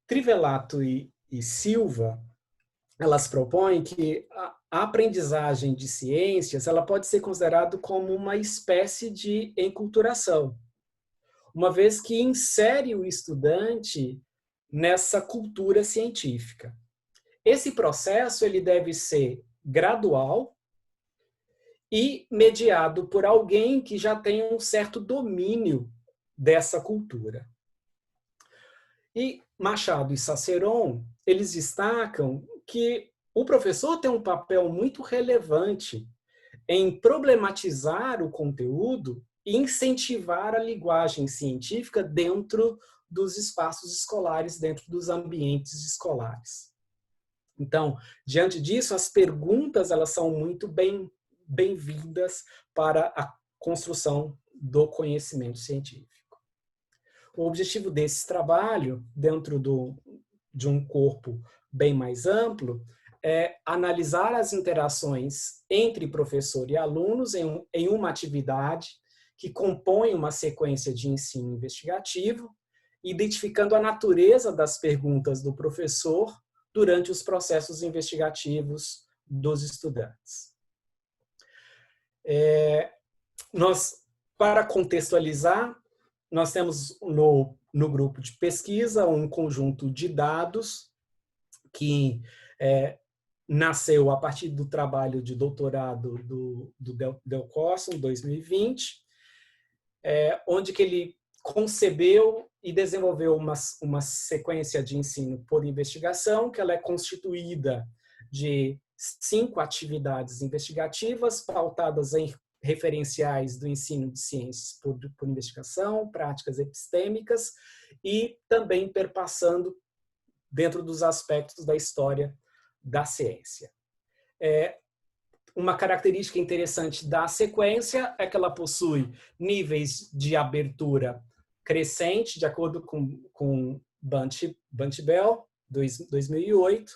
Trivelato e Silva, elas propõem que a aprendizagem de ciências ela pode ser considerada como uma espécie de enculturação, uma vez que insere o estudante nessa cultura científica. Esse processo ele deve ser gradual e mediado por alguém que já tem um certo domínio dessa cultura. E Machado e Cicerón, eles destacam que o professor tem um papel muito relevante em problematizar o conteúdo e incentivar a linguagem científica dentro dos espaços escolares, dentro dos ambientes escolares. Então, diante disso, as perguntas elas são muito bem-vindas para a construção do conhecimento científico. O objetivo desse trabalho, dentro de um corpo bem mais amplo, é analisar as interações entre professor e alunos em uma atividade que compõe uma sequência de ensino investigativo, identificando a natureza das perguntas do professor durante os processos investigativos dos estudantes. Para contextualizar, nós temos no grupo de pesquisa um conjunto de dados que nasceu a partir do trabalho de doutorado do Del Corso, em 2020, onde que ele concebeu e desenvolveu uma sequência de ensino por investigação, que ela é constituída de 5 atividades investigativas pautadas em referenciais do ensino de ciências por investigação, práticas epistêmicas e também perpassando dentro dos aspectos da história da ciência. Uma característica interessante da sequência é que ela possui níveis de abertura crescente, de acordo com Bunch Bell, 2008,